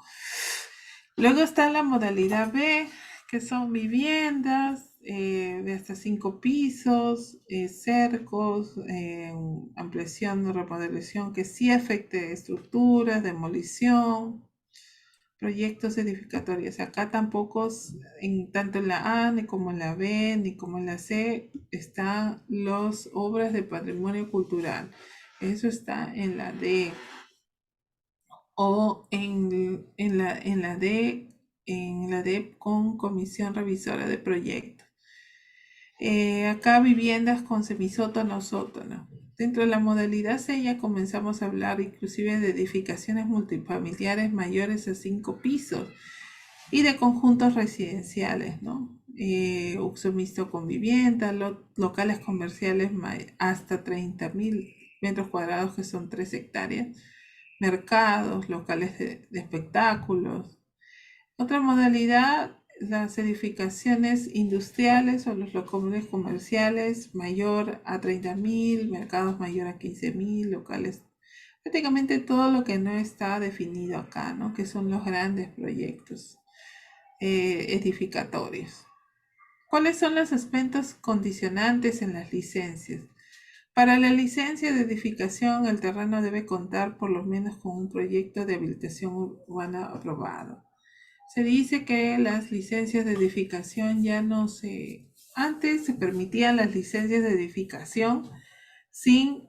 Luego está la modalidad B, que son viviendas de hasta 5 pisos, cercos, ampliación o remodelación que sí afecte estructuras, demolición, proyectos edificatorios. Acá tampoco, tanto en la A, ni como en la B, ni como en la C, están las obras de patrimonio cultural. Eso está en la D. O en la D con comisión revisora de proyectos. Acá viviendas con semisótano o sótano. Dentro de la modalidad C ya comenzamos a hablar inclusive de edificaciones multifamiliares mayores a 5 pisos y de conjuntos residenciales, ¿no? Uso mixto con vivienda, locales comerciales hasta 30.000 metros cuadrados, que son 3 hectáreas, mercados, locales de espectáculos. Otra modalidad, las edificaciones industriales o los locales comerciales mayor a 30.000, mercados mayor a 15.000, locales, prácticamente todo lo que no está definido acá, ¿no? Que son los grandes proyectos. edificatorios. ¿Cuáles son los aspectos condicionantes en las licencias? Para la licencia de edificación, el terreno debe contar por lo menos con un proyecto de habilitación urbana aprobado. Se dice que las licencias de edificación ya no se... Antes se permitían las licencias de edificación sin,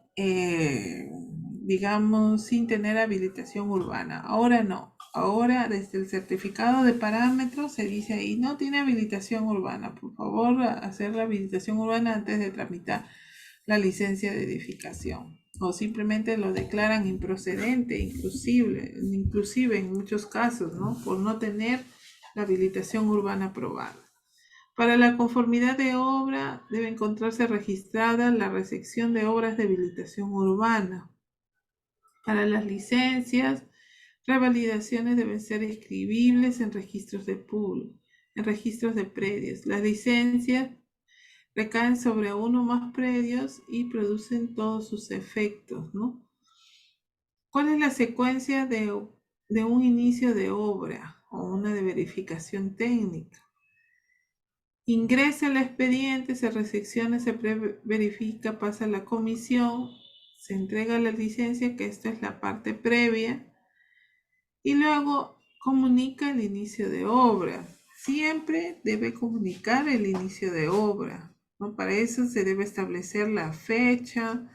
digamos, sin tener habilitación urbana. Ahora no. Ahora desde el certificado de parámetros se dice ahí, no tiene habilitación urbana. Por favor, hacer la habilitación urbana antes de tramitar la licencia de edificación. O simplemente lo declaran improcedente, inclusive en muchos casos, ¿no? Por no tener la habilitación urbana aprobada. Para la conformidad de obra debe encontrarse registrada la recepción de obras de habilitación urbana. Para las licencias, revalidaciones deben ser inscribibles en registros de pool, en registros de predios. Las licencias recaen sobre uno o más predios y producen todos sus efectos, ¿no? ¿Cuál es la secuencia de un inicio de obra o una de verificación técnica? Ingresa el expediente, se recepciona, se verifica, pasa a la comisión, se entrega la licencia, que esta es la parte previa, y luego comunica el inicio de obra. Siempre debe comunicar el inicio de obra, ¿no? Para eso se debe establecer la fecha,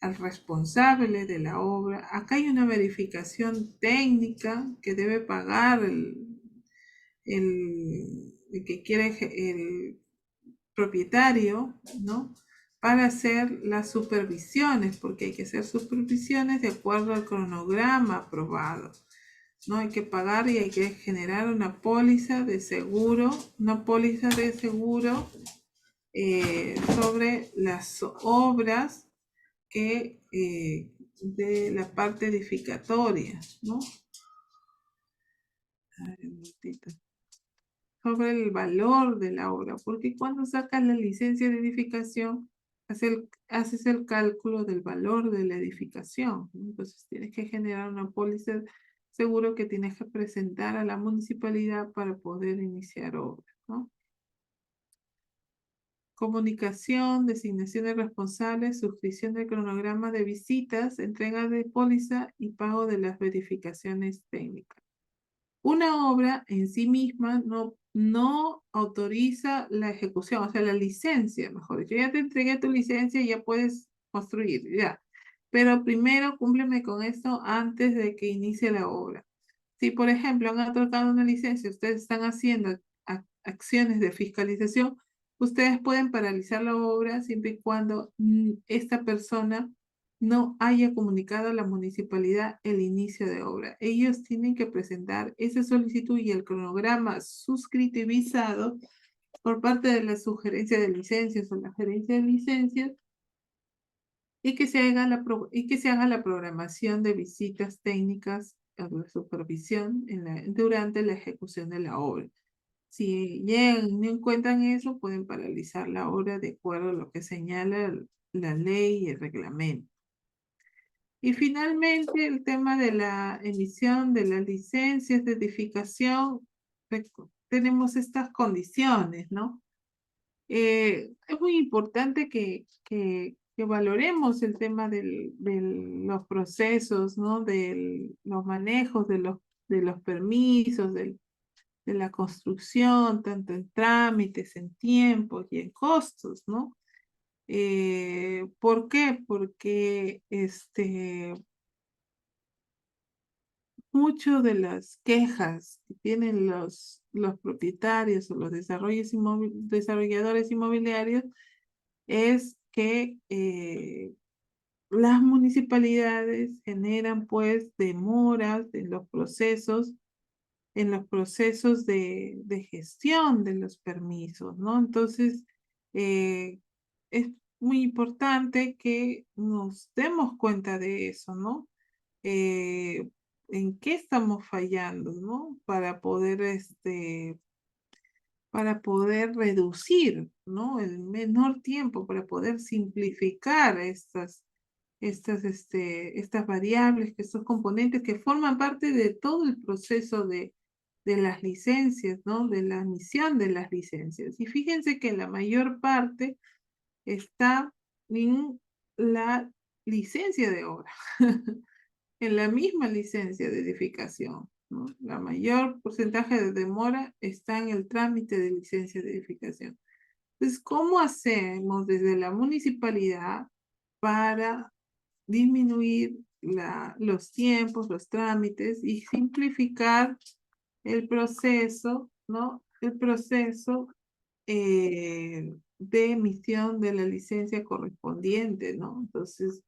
al responsable de la obra. Acá hay una verificación técnica que debe pagar el que quiere el propietario, ¿no? Para hacer las supervisiones, porque hay que hacer supervisiones de acuerdo al cronograma aprobado, ¿no? Hay que pagar y hay que generar una póliza de seguro, sobre las obras que de la parte edificatoria, ¿no? A ver, un momentito. Sobre el valor de la obra, porque cuando sacas la licencia de edificación, haces el cálculo del valor de la edificación, ¿no? Entonces tienes que generar una póliza seguro que tienes que presentar a la municipalidad para poder iniciar obras, ¿no? Comunicación, designación de responsables, suscripción del cronograma de visitas, entrega de póliza y pago de las verificaciones técnicas. Una obra en sí misma no autoriza la ejecución, o sea, la licencia, mejor dicho. Ya te entregué tu licencia y ya puedes construir, ya. Pero primero cúmpleme con esto antes de que inicie la obra. Si, por ejemplo, han otorgado una licencia, ustedes están haciendo acciones de fiscalización, ustedes pueden paralizar la obra siempre y cuando esta persona no haya comunicado a la municipalidad el inicio de obra. Ellos tienen que presentar esa solicitud y el cronograma suscrito y visado por parte de la sugerencia de licencias o la gerencia de licencias y que se haga la programación de visitas técnicas o de supervisión durante la ejecución de la obra. Si llegan y no encuentran eso, pueden paralizar la obra de acuerdo a lo que señala la ley y el reglamento. Y finalmente, el tema de la emisión de las licencias de edificación, tenemos estas condiciones, ¿no? Es muy importante que valoremos el tema de los procesos, ¿no? De los manejos de los permisos, de la construcción, tanto en trámites, en tiempos y en costos, ¿no? ¿Por qué? Porque mucho de las quejas que tienen los propietarios o los desarrolladores inmobiliarios es que las municipalidades generan pues demoras en los procesos de gestión de los permisos, ¿no? Entonces, es muy importante que nos demos cuenta de eso, ¿no? Eh, ¿En qué estamos fallando, ¿no? Para poder reducir, ¿no? El menor tiempo, para poder simplificar estas variables, estos componentes que forman parte de todo el proceso de las licencias, ¿no? De la emisión de las licencias. Y fíjense que la mayor parte está en la licencia de obra, en la misma licencia de edificación, ¿no? La mayor porcentaje de demora está en el trámite de licencia de edificación. Entonces, ¿cómo hacemos desde la municipalidad para disminuir los tiempos, los trámites y simplificar el proceso, ¿no? El proceso de emisión de la licencia correspondiente, ¿no? Entonces,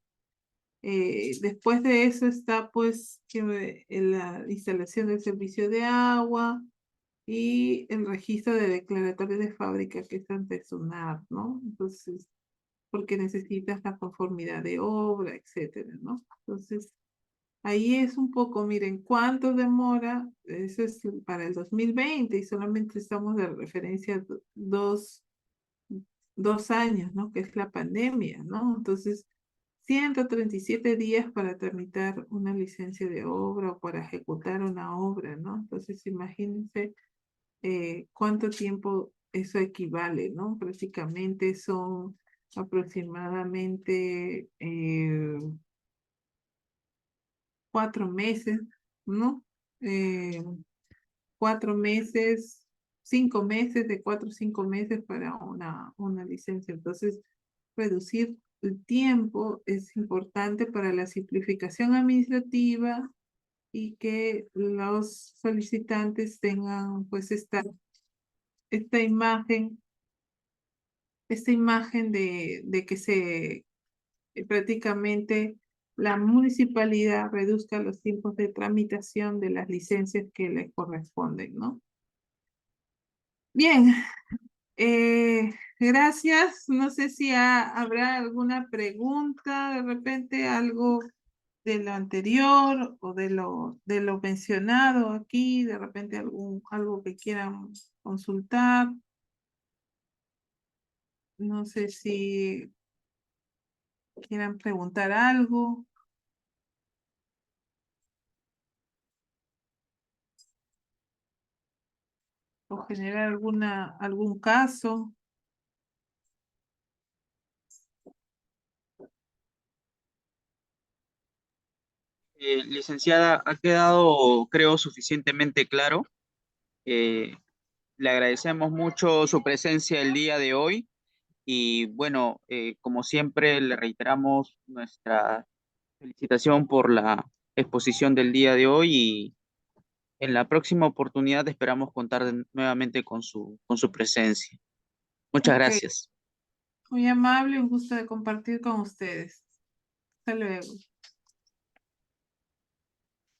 después de eso está pues la instalación del servicio de agua y el registro de declaratorio de fábrica que es ante SUNAT, ¿no? Entonces, porque necesitas la conformidad de obra, etcétera, ¿no? Entonces, ahí es un poco, miren, ¿cuánto demora? Eso es para el 2020 y solamente estamos de referencia dos años, ¿no? Que es la pandemia, ¿no? Entonces, 137 días para tramitar una licencia de obra o para ejecutar una obra, ¿no? Entonces, imagínense cuánto tiempo eso equivale, ¿no? Prácticamente son aproximadamente 4 meses, ¿no? Eh, 4 meses, 5 meses, de 4 o 5 meses para una licencia. Entonces, reducir el tiempo es importante para la simplificación administrativa y que los solicitantes tengan pues esta imagen, esta imagen de que prácticamente la municipalidad reduzca los tiempos de tramitación de las licencias que le corresponden, ¿no? Bien, gracias. No sé si habrá alguna pregunta, de repente algo de lo anterior o de lo mencionado aquí, de repente algo que quieran consultar. No sé si quieran preguntar algo o generar algún caso. Licenciada, ha quedado, creo, suficientemente claro. Eh, Le agradecemos mucho su presencia el día de hoy y bueno, como siempre, le reiteramos nuestra felicitación por la exposición del día de hoy y en la próxima oportunidad esperamos contar nuevamente con su presencia. Muchas Ok, gracias. muy amable, un gusto de compartir con ustedes. Hasta luego.